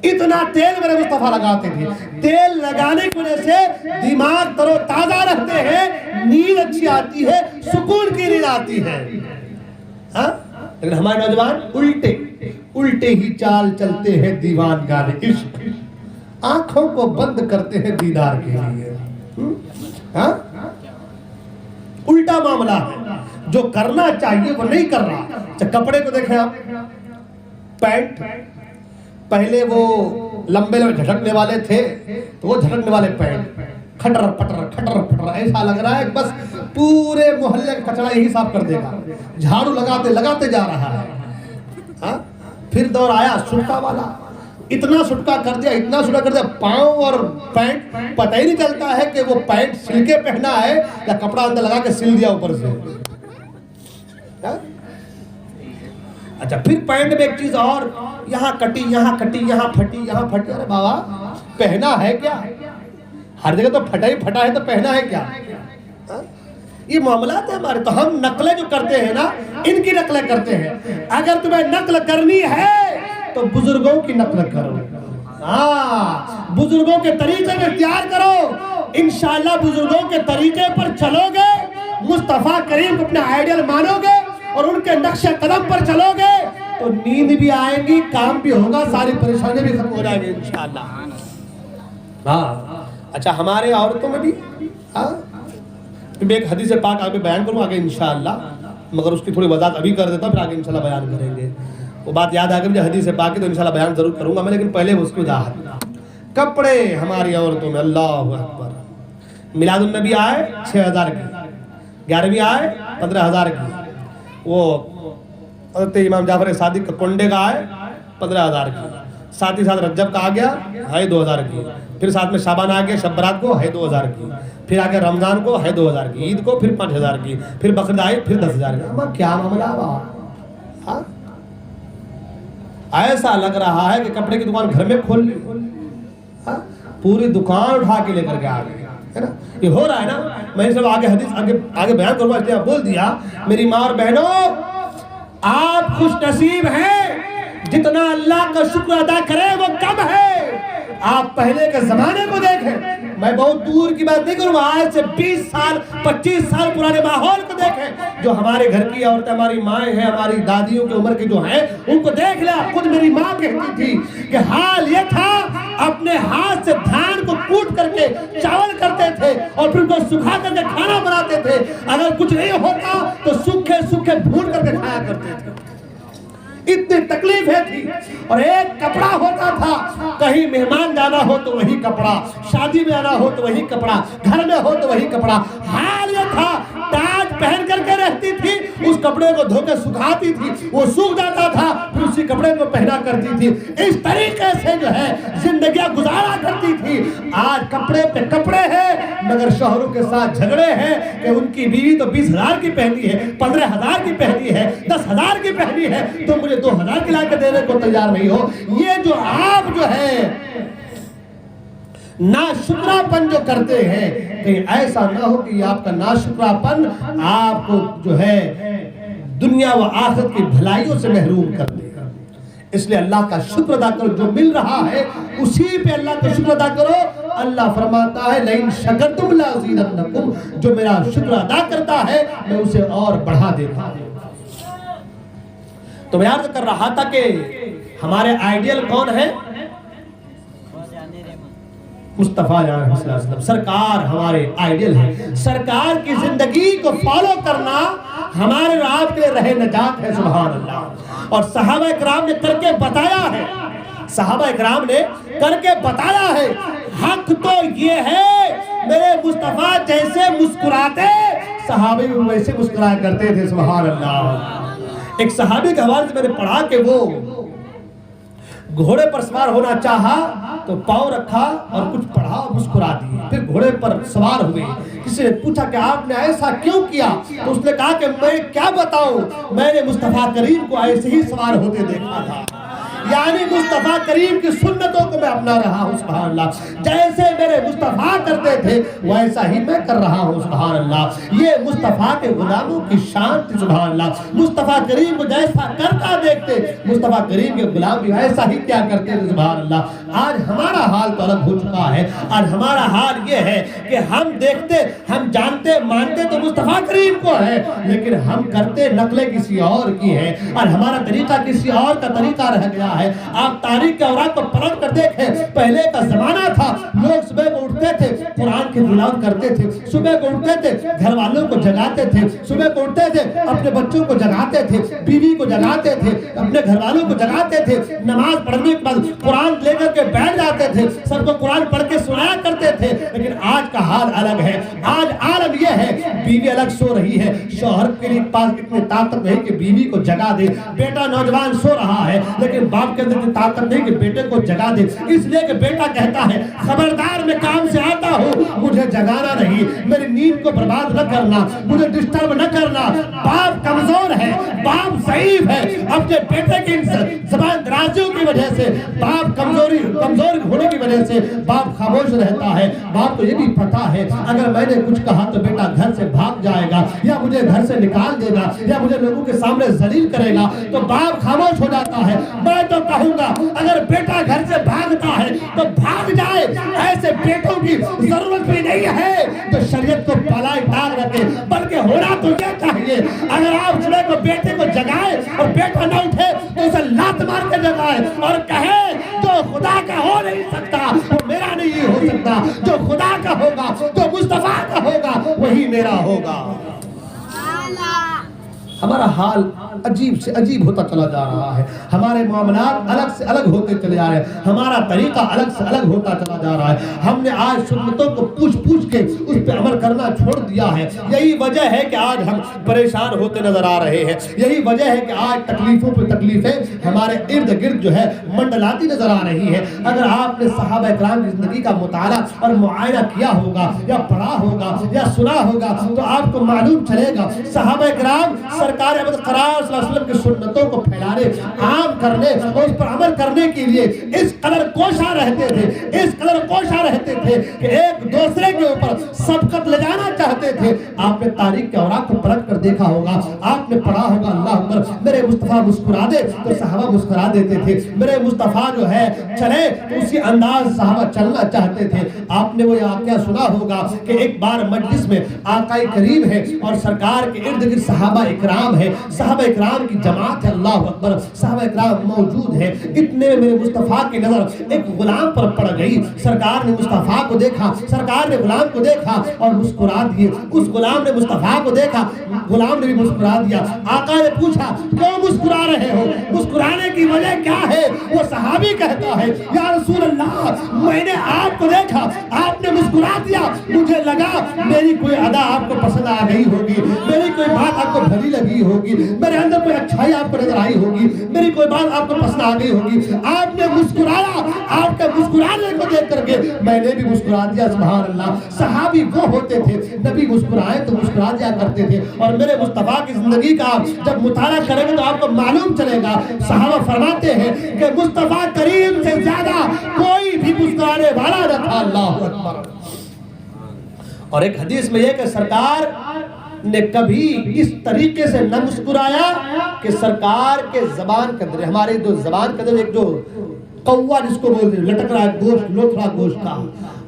اتنا تیل میرے مصطفیٰ لگاتے تھے۔ تیل لگانے کی وجہ سے دماغ تر و تازہ رہتے ہیں، نیند اچھی آتی ہے، سکون کی نیند آتی ہے۔ لیکن ہمارے نوجوان الٹے ہی چال چلتے ہیں دیوان گانے عشق، آنکھوں کو بند کرتے ہیں دیدار کے لیے۔ الٹا معاملہ ہے، جو کرنا چاہیے وہ نہیں کر رہا۔ کپڑے کو دیکھیں آپ، پینٹ پہلے وہ لمبے جھٹکنے والے تھے تو وہ جھٹکنے والے پینٹ کھٹر پٹر ایسا لگ رہا ہے بس پورے محلے کا کچڑا یہی صاف کر دے گا، جھاڑو لگاتے جا رہا ہے۔ پھر دور آیا سرخا والا، اتنا سٹکا کر دیا، اتنا سٹکا کر دیا، پاؤں اور پینٹ پتہ ہی نہیں چلتا ہے کہ وہ پینٹ سل کے پہنا ہے یا کپڑا اندر لگا کے سل دیا اوپر سے. اچھا پھر پینٹ میں ایک چیز اور، یہاں کٹی، یہاں کٹی، یہاں پھٹی، یہاں پھٹی. ارے بابا پہنا ہے کیا؟ ہر جگہ تو پھٹا ہی پھٹا ہے، تو پہنا ہے کیا؟ یہ معاملات ہیں ہمارے. تو ہم نقلیں جو کرتے ہیں نا، ان کی نقلیں کرتے ہیں. اگر تمہیں نقل کرنی ہے تو بزرگوں کی نقل کرو. بزرگوں کے طریقے کو اختیار کرو. انشاءاللہ بزرگوں کے طریقے پر چلو گے، مصطفیٰ کریم کو اپنا آئیڈیل مانو گے اور ان کے نقش قدم پر چلو گے تو نیند بھی آئیں گی، کام بھی ہوگا، ساری پریشانی بھی ختم ہو جائیں گی انشاءاللہ. اچھا ہمارے عورتوں میں بھی میں ایک حدیث پاک آگے بیان کروں آگے انشاءاللہ، مگر اس کی تھوڑی وضاحت ابھی کر دیتا ہوں، پھر آگے انشاءاللہ بیان کریں گے. وہ بات یاد آ گئی مجھے حدیث پاک کی، تو انشاءاللہ بیان ضرور کروں گا میں، لیکن پہلے اس کی وضاحت. کپڑے ہماری عورتوں میں، اللہ اکبر، میلاد النبی آئے 6000 کی، 11ویں آئے 15000 کی، وہ حضرت امام جعفر صادق کا کنڈے کا آئے 15000 کی، ساتھ ہی ساتھ رجب کا آ گیا ہے 2000 کی، پھر ساتھ میں شعبان آ گیا، شب برات کو ہے 2000 کی، پھر آ گیا رمضان کو ہے 2000 کی، عید کو پھر 5000 کی، پھر بقرعید آئی پھر 10000 کی. اما کیا معاملہ ہوا؟ ایسا لگ رہا ہے کہ کپڑے کی دکان گھر میں کھول لی، پوری دکان اٹھا کے لے کر کے آ گئے، ہے نا؟ یہ ہو رہا ہے نا. میں سب آگے حدیث آگے بیان کروں گا، بول دیا میری ماں اور بہنوں، آپ خوش نصیب ہیں، جتنا اللہ کا شکر ادا کرے وہ کم ہے. آپ پہلے کے زمانے کو دیکھیں، میں بہت دور کی بات نہیں کروں، آج سے 20 سال 25 سال پرانے ماحول کو دیکھیں. جو ہمارے گھر کی عورتیں، ہماری مائیں ہیں، ہماری دادیوں کی عمر کے جو ہیں، ان کو دیکھ لیا. خود میری ماں کہتی تھی کہ حال یہ تھا، اپنے ہاتھ سے دھان کو کوٹ کر کے چاول کرتے تھے اور پھر ان کو سکھا کر کے کھانا بناتے تھے. اگر کچھ نہیں ہوتا تو سوکھے سوکھے بھون کر کے کھایا کرتے تھے. اتنی تکلیفیں تھی. اور ایک کپڑا ہوتا تھا، کہیں مہمان جانا ہو تو وہی کپڑا، شادی میں آنا ہو تو وہی کپڑا، گھر میں ہو تو وہی کپڑا. حال یہ تھا، تاج پہن کر کے رہتی تھی، اس کپڑے کو دھو کے سکھاتی تھی، وہ سوکھ جاتا تھا، پھر اسی کپڑے کو پہنا کرتی تھی. اس طریقے سے جو ہے زندگیاں گزارا کرتی تھی. آج کپڑے پہ کپڑے ہیں، مگر شوہروں کے ساتھ جھگڑے ہیں کہ ان کی بیوی تو 20,000 کی پہنی ہے، 15,000 کی پہنی ہے، 10,000 کی پہنی ہے، تو مجھے 2,000 کی لا کے دینے کو تیار نہیں ہو. یہ جو آپ جو ہے ناشکراپن جو کرتے ہیں، کہیں ایسا نہ ہو کہ آپ کا ناشکراپن آپ کو جو ہے دنیا و آخرت کی بھلائیوں سے محروم کر دے. اس لیے اللہ کا شکر ادا کرو، جو مل رہا ہے اسی پہ اللہ کا شکر ادا کرو. اللہ فرماتا ہے لئن شکرتم لازیدنکم، جو میرا شکر ادا کرتا ہے میں اسے اور بڑھا دیتا ہوں. تو میں عرض کر رہا تھا کہ ہمارے آئیڈیل کون ہے؟ مصطفیٰ علیہ السلام، سرکار ہمارے آئیڈیل ہے. سرکار کی زندگی کو فالو کرنا ہمارے اور آپ کے لیے رہ نجات ہے. سبحان اللہ. اور صحابہ اکرام نے کر کے بتایا ہے، صحابہ اکرام نے کر کے بتایا ہے. حق تو یہ ہے میرے مصطفیٰ جیسے مسکراتے صحابہ بھی ویسے مسکرایا کرتے تھے. سبحان اللہ. ایک صحابی کے حوالے سے میں نے پڑھا کہ وہ گھوڑے پر سوار ہونا چاہا تو پاؤں رکھا اور کچھ پڑھا اور مسکرا دی، پھر گھوڑے پر سوار ہوئے. کسی نے پوچھا کہ آپ نے ایسا کیوں کیا؟ تو اس نے کہا کہ میں کیا بتاؤں، میں نے مصطفیٰ کریم کو ایسے ہی سوار ہوتے دیکھا تھا. یعنی مصطفیٰ کریم کی سنتوں کو میں اپنا رہا ہوں. سبحان اللہ. جیسے میرے مصطفیٰ کرتے تھے ویسا ہی میں کر رہا ہوں. سبحان اللہ. یہ مصطفیٰ کے غلاموں کی شان تھی. سبحان اللہ. مصطفیٰ کریم کو جیسا کرتا دیکھتے مصطفیٰ کریم کے غلام بھی ایسا ہی کیا کرتے تھے. سبحان اللہ. آج ہمارا حال تو الگ ہو چکا ہے. آج ہمارا حال یہ ہے کہ ہم دیکھتے، ہم جانتے مانتے تو مصطفیٰ کریم کو ہے، لیکن ہم کرتے نقلیں کسی اور کی ہے، اور ہمارا طریقہ کسی اور کا طریقہ رہ گیا ہے. آپ تاریخ کے اوراق کو پلٹ کر دیکھیں، پہلے کا زمانہ تھا، لوگ صبح کو اٹھتے تھے قرآن کی تلاوت کرتے تھے، صبح کو اٹھتے تھے گھر والوں کو جگاتے تھے، صبح کو اٹھتے تھے اپنے بچوں کو جگاتے تھے، بیوی کو جگاتے تھے، اپنے گھر والوں کو جگاتے تھے. نماز پڑھنے کے بعد قرآن لے کر کے بیٹھ جاتے تھے، سب کو قرآن پڑھ کے سنایا کرتے تھے. لیکن آج کا حال الگ ہے. آج عالم یہ ہے بیوی الگ سو رہی ہے، شوہر کے لیے پاس اتنی طاقت نہیں کہ بیوی کو جگا دے، بیٹا نوجوان سو رہا ہے لیکن باپ کے اندر اتنی طاقت نہیں کہ بیٹے کو جگا دے، اس لیے کہ بیٹا کہتا ہے خبردار میں کام سے آتا ہوں، مجھے جگانا نہیں، میری نیند کو برباد نہ کرنا، مجھے ڈسٹرب نہ کرنا۔ باپ کمزور ہے، باپ ضعیف ہے، اپنے بیٹے کی زبان درازیوں کی وجہ سے، باپ کمزور ہونے کی وجہ سے باپ خاموش رہتا ہے۔ باپ کو یہ بھی پتا ہے اگر میں نے کچھ کہا تو بیٹا گھر سے بھاگ جائے گا یا مجھے گھر سے نکال دے گا یا مجھے لوگوں کے سامنے ذلیل کرے گا، تو باپ خاموش ہو جاتا ہے۔ میں تو کہوں گا اگر بیٹا گھر سے بھاگتا ہے تو بھاگ جائے، ایسے بیٹوں کی ضرورت بھی نہیں ہے جو شریعت کو پلائے ٹانگ رکھے، بلکہ ہونا تو یہ چاہیے اگر آپ صبح کو بیٹے کو جگائے اور بیٹا نہ اٹھے تو اسے لات مار کے جگائے اور کہے جو خدا کا ہو نہیں سکتا وہ میرا نہیں ہو سکتا، جو خدا کا ہوگا، جو مصطفیٰ کا ہوگا وہی میرا ہوگا۔ ہمارا حال عجیب سے عجیب ہوتا چلا جا رہا ہے، ہمارے معاملات الگ سے الگ ہوتے چلے جا رہے ہیں، ہمارا طریقہ الگ سے الگ ہوتا چلا جا رہا ہے۔ ہم نے آج سنتوں کو پوچھ کے اس پہ عمل کرنا چھوڑ دیا ہے، یہی وجہ ہے کہ آج ہم پریشان ہوتے نظر آ رہے ہیں، یہی وجہ ہے کہ آج تکلیفوں پہ تکلیفیں ہمارے ارد گرد جو ہے منڈلاتی نظر آ رہی ہے۔ اگر آپ نے صحابہ اکرام کی زندگی کا مطالعہ اور معائنہ کیا ہوگا یا پڑھا ہوگا یا سنا ہوگا تو آپ کو معلوم چلے گا صحابہ اکرام سرکار احمد قرار صلی اللہ علیہ وسلم کی سنتوں کو پھیلانے، عام کرنے اور اس پر عمل کرنے کے لیے اس قدر کوشاں رہتے تھے کہ ایک دوسرے کے اوپر سبقت لے جانا چاہتے تھے۔ آپ نے تاریخ کے اوراق کو پلٹ کر دیکھا ہوگا، آپ نے پڑھا ہوگا اللہ اکبر میرے مصطفیٰ مسکرا دے تو صحابہ مسکرا دیتے تھے، میرے مصطفیٰ جو ہے چلے تو اسی انداز صحابہ چلنا چاہتے تھے۔ آپ نے وہ واقعہ سنا ہوگا کہ ایک بار مجلس میں آقا کریم ہے اور سرکار کے ارد گرد صحابہ اکرام ہے، صحابہ اکرام کی جماعت ہے، اللہ اکبر صحابہ اکرام موجود ہے۔ اتنے میں میرے مصطفیٰ کی نظر ایک غلام پر پڑ گئی، سرکار نے مصطفیٰ کو دیکھا، سرکار نے غلام کو دیکھا اور مسکرا دیے، اس غلام نے مصطفیٰ کو دیکھا، غلام نے بھی مسکرا دیا۔ آقا نے پوچھا کیوں مسکرا رہے ہو، مسکرانے کی وجہ کیا ہے؟ وہ صحابی کہتا ہے یا رسول اللہ میں نے آپ کو دیکھا، آپ نے مسکرا دیا، مجھے لگا میری کوئی ادا آپ کو پسند آ گئی ہوگی، میری کوئی بات آپ کو بھلی لگی ہوگی، میرے اندر کوئی اچھائی آپ کو نظر آئی ہوگی، میری کوئی بات آپ کو پسند آ گئی ہوگی، آپ نے مسکرایا، آپ کے مسکرانے کو دیکھ کر کے میں نے بھی مسکرا دیا۔ سبحان اللہ، صحابی وہ ہوتے تھے نبی مسکرائے تو مسکرا دیا کرتے تھے۔ اور میرے مصطفیٰ کی زندگی کا جب مطالعہ کریں گے تو آپ کو معلوم چلے گا، صحابہ فرماتے ہیں کہ مصطفیٰ کریم سے زیادہ کوئی بھی مسکرانے والا نہ تھا، اللہ اکبر۔ اور ایک حدیث میں یہ کہ سرکار نے کبھی اس طریقے سے نہ مسکرایا کہ سرکار کے زبان کے اندر، ہمارے جو زبان کے اندر ایک جو کوا جس کو بولتے ہیں لٹک رہا ہے گوشت، لوتھڑا گوشت کا،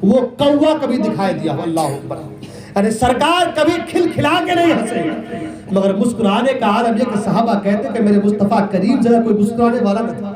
وہ کوا کبھی دکھائی دیا، اللہ اکبر۔ یعنی سرکار کبھی کھلکھلا کے نہیں ہنسے، مگر مسکرانے کا عالم یہ کہ صحابہ کہتے کہ میرے مصطفیٰ کریم جگہ کوئی مسکرانے والا نہ تھا،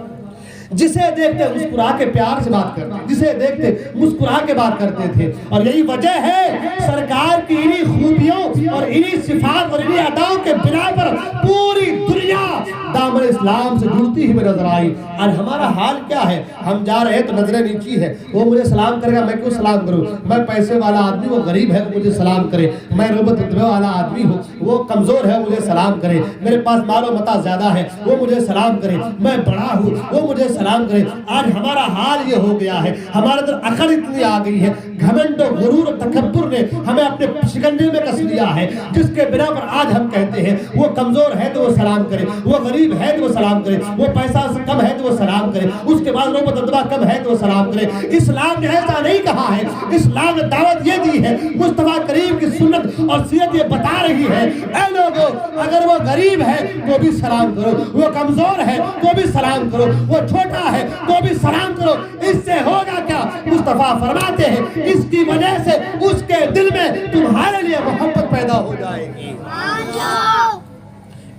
جسے دیکھتے مسکرا کے پیار سے بات کرتے، جسے دیکھتے مسکرا کے بات کرتے تھے۔ اور یہی وجہ ہے سرکار کی انہی خوبیوں اور انہی صفات اور انہی اداؤں کے بنا پر پوری دنیا دامن اسلام سے جڑتی ہوئی نظر آئی۔ اور ہمارا حال کیا ہے؟ ہم جا رہے ہیں تو نظریں نیچی ہے، وہ مجھے سلام کرے گا میں کیوں سلام کروں، میں پیسے والا آدمی وہ غریب ہے وہ مجھے سلام کرے، میں رغبت والا آدمی ہوں وہ کمزور ہے مجھے سلام کرے، میرے پاس مال و متاع زیادہ ہے وہ مجھے سلام کرے، میں بڑا ہوں وہ مجھے سلام کرے۔ آج ہمارا حال یہ ہو گیا ہے، ہمارے اندر عقل اتنی آ گئی ہے، گھمنڈ و غرور و تکبر نے ہمیں اپنے شکنجے میں کس لیا ہے، جس کے بنا پر آج ہم کہتے ہیں وہ کمزور ہے تو وہ سلام کرے، وہ غریب ہے تو وہ سلام کرے، وہ پیسہ کم ہے تو وہ سلام کرے، اس کے بعد رغبت ادبا کم ہے تو وہ سلام کرے۔ اسلام نے ایسا نہیں کہا ہے، اسلام نے دعوت یہ دی ہے، مصطفیٰ کریم کی سنت اور سیرت یہ بتا رہی ہے اے لوگو اگر وہ غریب ہے تو بھی سلام کرو، وہ کمزور ہے تو بھی سلام کرو، وہ چھوٹا ہے تو بھی سلام کرو۔ اس سے ہوگا کیا؟ مصطفیٰ فرماتے ہیں اس کی وجہ سے اس کے دل میں تمہارے لیے محبت پیدا ہو جائے گی،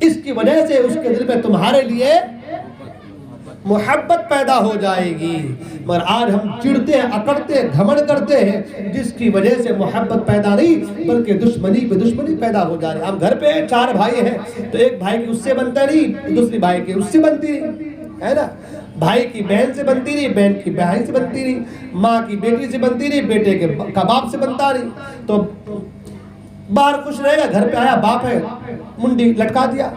اس کی وجہ سے اس کے دل میں تمہارے لیے محبت پیدا ہو جائے گی۔ مگر آج ہم چڑھتے ہیں، اکڑتے ہیں، گھمنڈ کرتے ہیں، جس کی وجہ سے محبت پیدا نہیں بلکہ دشمنی پہ دشمنی پیدا ہو جا رہی ہے۔ ہم گھر پہ 4 بھائی ہیں تو ایک بھائی کی اس سے بنتا نہیں، دوسری بھائی کی اس سے بنتی نہیں، ہے نا، بھائی کی بہن سے بنتی نہیں، بہن کی بھائی سے بنتی نہیں، ماں کی بیٹی سے بنتی نہیں، بیٹے کے باپ سے بنتا نہیں۔ تو باہر خوش رہے گا، گھر پہ آیا باپ ہے منڈی لٹکا دیا،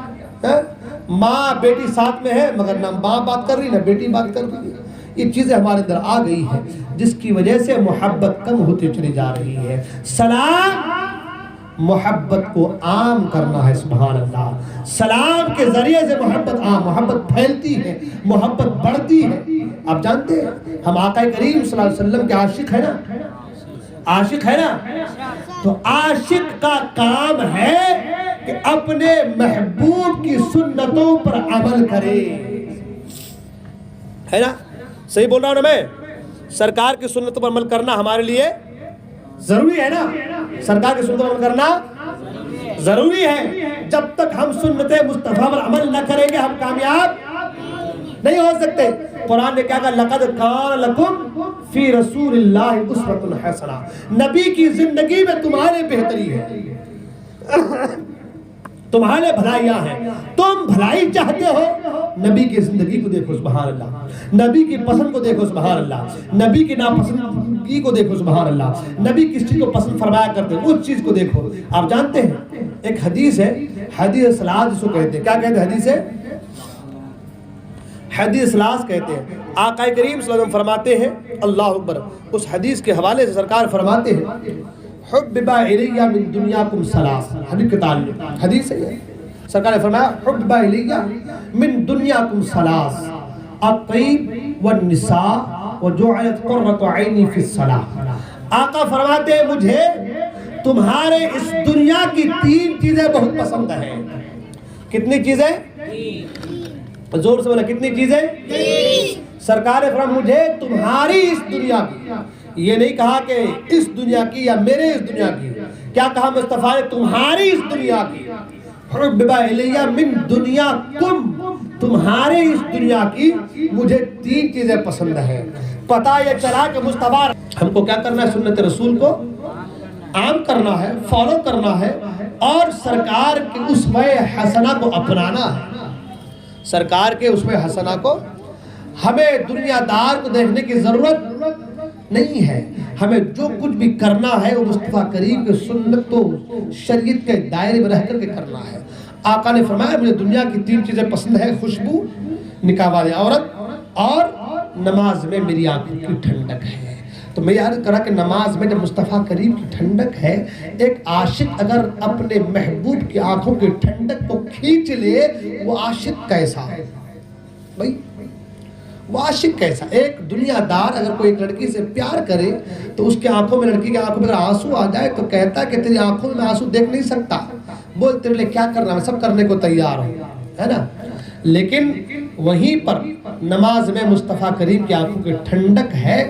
ماں بیٹی ساتھ میں ہے مگر نہ ماں بات کر رہی نہ بیٹی بات کر رہی ہے. یہ چیزیں ہمارے اندر آ گئی ہیں جس کی وجہ سے محبت کم ہوتی چلی جا رہی ہے. سلام محبت کو عام کرنا ہے. سبحان اللہ. سلام کے ذریعے سے محبت پھیلتی ہے، محبت بڑھتی ہے. آپ جانتے ہیں ہم آقا کریم صلی اللہ علیہ وسلم کے عاشق ہیں نا، عاشق ہے نا، تو عاشق کا کام ہے کہ اپنے محبوب کی سنتوں پر عمل کرے. ہے نا؟ صحیح بول رہا ہوں نا میں؟ سرکار کی سنتوں پر عمل کرنا ہمارے لیے ضروری ہے نا. سرکار کی سنتوں پر عمل کرنا ضروری ہے. جب تک ہم سنت مصطفیٰ پر عمل نہ کریں گے ہم کامیاب نہیں ہو سکتے. قرآن نے کیا کہا؟ لقد کان لکم فی رسول اللہ اسوۃ حسنہ. نبی کی زندگی میں تمہارے بہتری ہے، تمہارے بھلائیاں ہیں. تم بھلائی چاہتے ہو، نبی کی زندگی کو دیکھو. سبحان اللہ. نبی کی پسند کو دیکھو. سبحان اللہ. نبی کی ناپسندگی کو دیکھو. سبحان اللہ. نبی کس چیز کو پسند فرمایا کرتے ہیں اس چیز کو دیکھو. آپ جانتے ہیں ایک حدیث ہے، حدیث ثلاث جس کو کہتے ہیں. کیا کہتے ہیں؟ حدیث ہے، حدیث ثلاث کہتے ہیں. آقا کریم صلی اللہ علیہ وسلم فرماتے ہیں، اللہ اکبر، اس حدیث کے حوالے سے سرکار فرماتے ہیں حبب الی من دنیاکم ثلاث. حدیث کے تعلق حدیث ہے، سرکار نے فرمایا حبب الی من دنیاکم ثلاث الطیب والنساء وجعلت قرۃ عینی فی الصلاۃ. آقا فرماتے ہیں مجھے تمہارے اس دنیا کی تین چیزیں بہت پسند ہیں. کتنی چیزیں؟ زور سے بولا کتنی چیزیں؟ سرکار نے فرمایا مجھے تمہاری اس دنیا کی، یہ نہیں کہا کہ اس دنیا کی یا میرے اس دنیا کی، کیا کہا مصطفیٰ نے؟ تمہاری اس دنیا کی. حبب الی من دنیاکم، تمہارے اس دنیا کی مجھے تین چیزیں پسند ہیں. پتہ یہ چلا کہ مصطفیٰ ہم کو کیا کرنا ہے؟ سنت رسول کو عام کرنا ہے، فالو کرنا ہے اور سرکار کے اسوہ حسنہ کو اپنانا ہے. سرکار کے اسوہ حسنہ کو ہمیں دنیا دار کو دیکھنے کی ضرورت نہیں ہے. ہمیں جو کچھ بھی کرنا ہے وہ مصطفیٰ کریم کے سنت و شریعت کے دائرے میں رہ کر کے کرنا ہے. آقا نے فرمایا مجھے دنیا کی تین چیزیں پسند ہے، خوشبو، نکاح والی عورت اور نماز میں میری آنکھوں کی ٹھنڈک ہے. تو میں یاد کرا کہ نماز میں جب مصطفیٰ کریم کی ٹھنڈک ہے، ایک عاشق اگر اپنے محبوب کی آنکھوں کی ٹھنڈک کو کھینچ لے وہ عاشق کیسا ہے بھائی؟ وہ عاشق کیسا؟ ایک دنیا دار اگر کوئی ایک لڑکی سے پیار کرے تو اس کے آنکھوں میں، لڑکی کی آنکھوں میں اگر آنسو آ جائے تو کہتا ہے کہ تیری آنکھوں میں آنسو دیکھ نہیں سکتا، بول تیرے لیے کیا کرنا، میں سب کرنے کو تیار ہوں، ہے نا. لیکن وہیں پر نماز میں مصطفیٰ کریم کی آنکھوں کی ٹھنڈک ہے،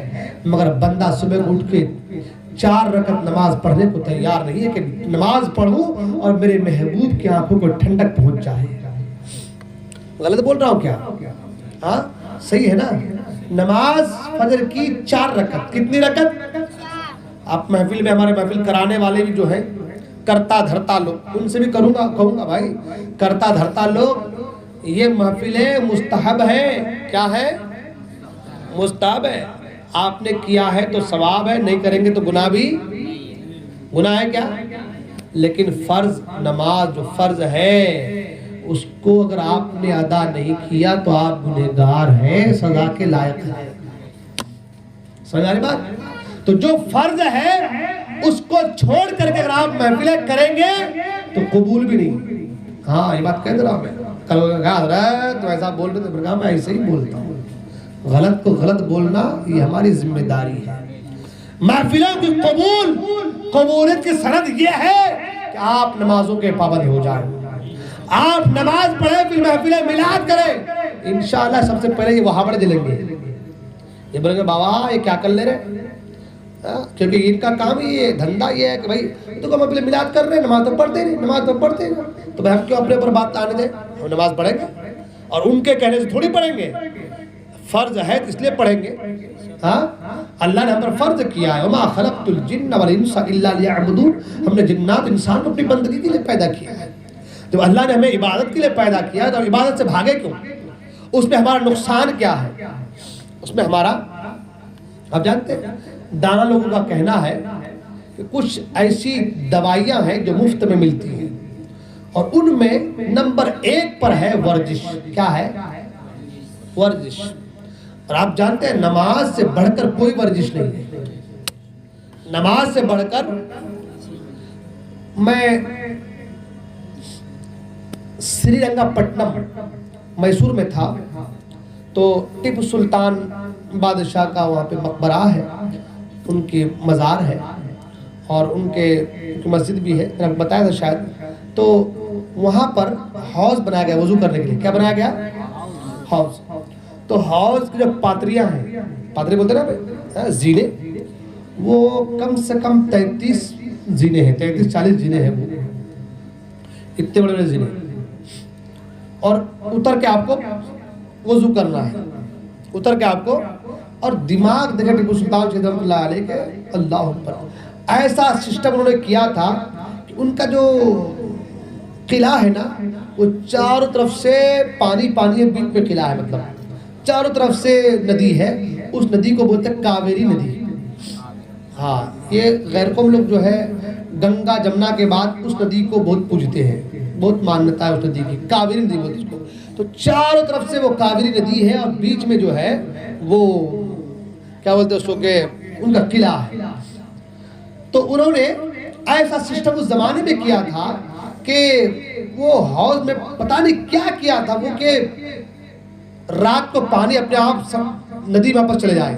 مگر بندہ صبح اٹھ کے 4 رکعت نماز پڑھنے کو تیار نہیں ہے کہ نماز پڑھوں اور میرے محبوب کی آنکھوں کو ٹھنڈک پہنچ جائے. غلط بول رہا ہوں کیا؟ ہاں صحیح ہے نا. نماز فجر کی 4 رکعت. کتنی رکعت؟ آپ محفل میں، ہمارے محفل کرانے والے بھی جو ہیں کرتا دھرتا لوگ، ان سے بھی کہوں گا بھائی، کرتا دھرتا لوگ، یہ محفلیں مستحب ہے. کیا ہے؟ مستحب ہے. آپ نے کیا ہے تو ثواب ہے، نہیں کریں گے تو گناہ بھی گناہ ہے. کیا؟ لیکن فرض نماز جو فرض ہے اس کو اگر آپ نے ادا نہیں کیا تو آپ گنہگار ہیں، سزا کے لائق ہیں. سمجھ آ رہی بات؟ تو جو فرض ہے اس کو چھوڑ کر کے اگر آپ محفلیں کریں گے تو قبول بھی نہیں. ہاں یہ بات کہہ دے رہا ہوں میں. کل کہا حضرت تو ایسا بول رہے تھے، میں میں ایسے ہی بولتا ہوں. غلط کو غلط بولنا یہ ہماری ذمہ داری ہے. محفلوں کی قبولیت کی سند یہ ہے کہ آپ نمازوں کے پابند ہو جائیں، آپ نماز پڑھیں، پھر محفلیں میلاد کریں. انشاءاللہ سب سے پہلے یہ وہابڑ جلیں گے، یہ بولیں گے بابا یہ کیا کر لے رہے، کیونکہ ان کا کام ہی یہ دھندا یہ ہے کہ بھائی تو ہم محفلیں میلاد کر رہے ہیں، نماز تو پڑھتے نہیں، نماز تو پڑھتے نہیں، تو بھائی ہم کیوں اپنے اوپر بات آنے دیں؟ ہم نماز پڑھیں گے اور ان کے کہنے سے تھوڑی پڑھیں گے. فرض ہے اس لیے پڑھیں گے. ہاں اللہ نے ہم پر فرض کیا ہے، وما خلقت الجن والانس الا لیعبدون. ہم نے جنات انسان کو اپنی بندگی کے لیے پیدا کیا ہے. جب اللہ نے ہمیں عبادت کے لیے پیدا کیا تو عبادت سے بھاگے کیوں؟ اس میں ہمارا نقصان کیا ہے؟ اس میں ہمارا، آپ جانتے ہیں دانا لوگوں کا کہنا ہے کہ کچھ ایسی دوائیاں ہیں جو مفت میں ملتی ہیں اور ان میں نمبر 1 پر ہے ورزش. کیا ہے؟ ورزش. اور آپ جانتے ہیں نماز سے بڑھ کر کوئی ورزش نہیں ہے. نماز سے بڑھ کر میں سری رنگا پٹنم میسور میں تھا تو ٹیپو سلطان بادشاہ کا وہاں پہ مقبرہ ہے, ان کی مزار ہے اور ان کے مسجد بھی ہے, میں نے بتایا تھا شاید. تو وہاں پر حوض بنایا گیا وضو کرنے کے لیے. کیا بنایا گیا؟ حوض. تو حوض کی جو پاتریاں ہیں, پاتری بولتے ہیں نا زینے, وہ کم سے کم 33 زینے ہیں, 33-40 زینے ہیں, وہ اتنے بڑے بڑے زینے. اور اتر کے آپ کو وضو کرنا ہے, اتر کے آپ کو. اور دماغ دیکھیں ٹیپو سلطان شاہی رحمۃ اللہ علیہ کے, اللہ اکبر, ایسا سسٹم انہوں نے کیا تھا کہ ان کا جو قلعہ ہے نا وہ چاروں طرف سے پانی پانی ہے, بیچ میں قلعہ ہے, مطلب چاروں طرف سے ندی ہے. اس ندی کو بولتے ہیں کاویری ندی. ہاں, یہ غیر قوم لوگ جو ہے گنگا جمنا کے بعد اس ندی کو بہت پوجتے ہیں, بہت مانتا ہے اس ندی کی, کاویری ندی بولتے اس کو. تو چاروں طرف سے وہ کاویری ندی ہے اور بیچ میں جو ہے وہ کیا بولتے ہیں اس کو کہ ان کا قلعہ ہے. تو انہوں نے ایسا سسٹم اس زمانے میں کیا تھا کہ وہ حوض میں پتہ نہیں کیا کیا تھا وہ, کہ رات کو پانی اپنے آپ سب ندی میں واپس چلے جائے,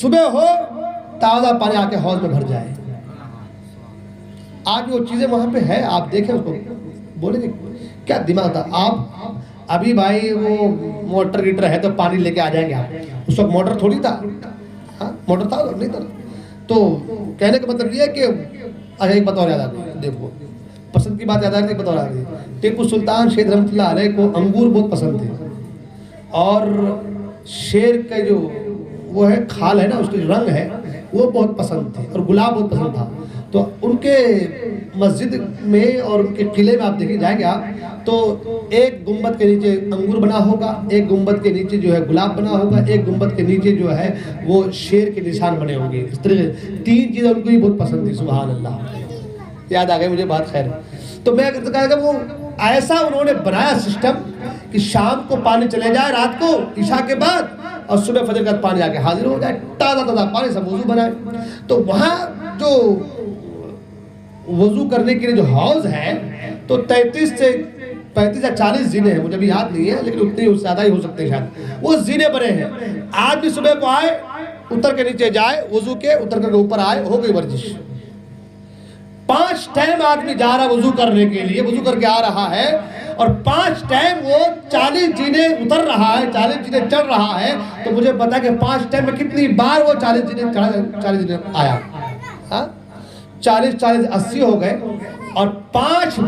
صبح ہو تازہ پانی آ کے حوض میں بھر جائے. آج وہ چیزیں وہاں پہ ہے, آپ دیکھیں اس کو, بولیں گے کیا دماغ تھا. آپ ابھی بھائی وہ موٹر گیٹر ہے تو پانی لے کے آ جائیں گے آپ, اس وقت موٹر تھوڑی تھا, موٹر تھا نہیں تھا. تو کہنے کا مطلب یہ ہے کہ اچھا ایک بات اور یاد آ گئی, دیکھو پسند کی بات یاد آ گئی, ایک بات اور آ گئی. ٹیپو سلطان شاہی رحمۃ اللہ علیہ کو انگور بہت پسند تھے اور شیر کا جو وہ ہے کھال ہے نا, اس کے جو رنگ ہے وہ بہت پسند تھے اور گلاب بہت پسند تھا. تو ان کے مسجد میں اور ان کے قلعے میں آپ دیکھیں جائیں گے آپ تو ایک گنبد کے نیچے انگور بنا ہوگا, ایک گنبد کے نیچے جو ہے گلاب بنا ہوگا, ایک گنبد کے نیچے جو ہے وہ شیر کے نشان بنے ہوں گے. اس طرح 3 چیزیں ان کو بھی بہت پسند تھی. سبحان اللہ, یاد آ گئی مجھے بات. خیر, تو میں کہا کہ وہ ایسا انہوں نے بنایا سسٹم کہ شام کو پانی چلے جائے رات کو عشاء کے بعد اور صبح فجر کے بعد پانی آ کے حاضر ہو جائے, تازہ تازہ پانی, سب وضو بنائے. تو وہاں جو وضو کرنے کے لیے جو حوض ہے تو 33 سے 35 یا 40 زینے ہیں, مجھے بھی یاد نہیں ہے لیکن اتنے زیادہ ہی ہو سکتے ہیں شاید. وہ زینے بنے ہیں. آج بھی صبح کو آئے, اتر کے نیچے جائے وضو کے, اتر کر کے اوپر آئے, ہو گئی ورزش. 5 ٹائم آدمی جا رہا وضو کرنے کے لیے, وضو کر کے آ رہا ہے اور 5 ٹائم وہ 40 زینے اتر رہا ہے, 40 زینے چڑھ رہا ہے. تو مجھے پتا کہ 5 ٹائم میں کتنی بار وہ 40 زینے آیا. 40 80 ہو گئے اور 5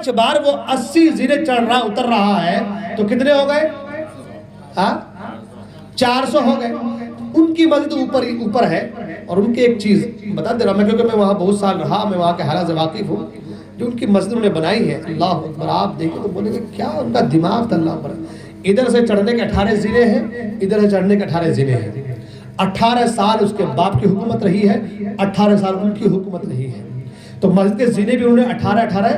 بار وہ 80 زینے چڑھ رہا اتر رہا ہے. تو کتنے ہو گئے؟ 400 ہو گئے. ان کی مسجد اوپر ہے. اور ان کی ایک چیز بتا دے رہا میں, کیونکہ میں وہاں بہت سال رہا, میں وہاں کے حالات سے واقف ہوں. جو ان کی مسجد انہوں نے بنائی ہے, اللہ اکبر, آپ دیکھیں تو بولیں گے کیا ان کا دماغ تھا. اللہ اکبر, ادھر سے چڑھنے کے 18 زینے ہیں, ادھر سے چڑھنے کے 18 زینے ہیں. 18 سال اس کے باپ کی حکومت رہی ہے, 18 سال ان کی حکومت رہی ہے. تو مسجد کے زینے بھی انہوں نے 18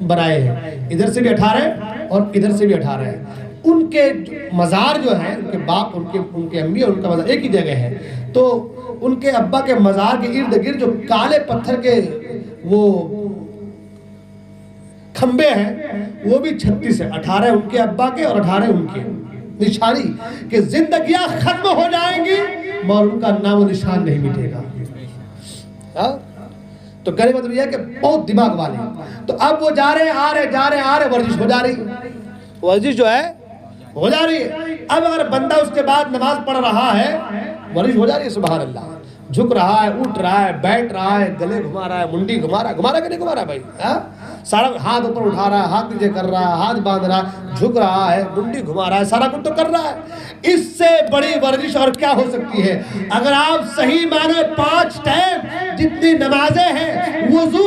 بنائے ہیں, ادھر سے بھی 18 اور ادھر سے بھی 18 ہیں. ان کے مزار جو ہیں, ان کے باپ, ان کے امی اور ان کا مزار ایک ہی جگہ ہے. تو ان کے ابا کے مزار کے ارد گرد جو کالے پتھر کے وہ کھمبے ہیں وہ بھی 36 ہیں. 18 ان کے ابا کے اور 18 ان کے. نشانی کہ زندگیاں ختم ہو جائیں گی مگر ان کا نام و نشان نہیں مٹے گا. تو کہنے مطلب یہ ہے کہ بہت دماغ والے. تو اب وہ جا رہے آ رہے ورزش ہو جا رہی, ورزش جو ہے ہو جا رہی ہے. اب اگر بندہ اس کے بعد نماز پڑھ رہا ہے, ورزش ہو جا رہی ہے. سبحان اللہ, جھک رہا ہے, اٹھ رہا ہے, بیٹھ رہا ہے, گلے گھما رہا ہے, منڈی گھما رہا ہے کہ نہیں گھما رہا ہے بھائی, سارا ہاتھ اوپر اٹھا رہا ہے, ہاتھ نیچے کر رہا ہے, ہاتھ باندھ رہا ہے, جھک رہا ہے, منڈی گھما رہا ہے, سارا کچھ تو کر رہا ہے. اس سے بڑی ورزش اور کیا ہو سکتی ہے؟ اگر آپ صحیح معنی 5 ٹائم جتنی نمازیں ہیں وضو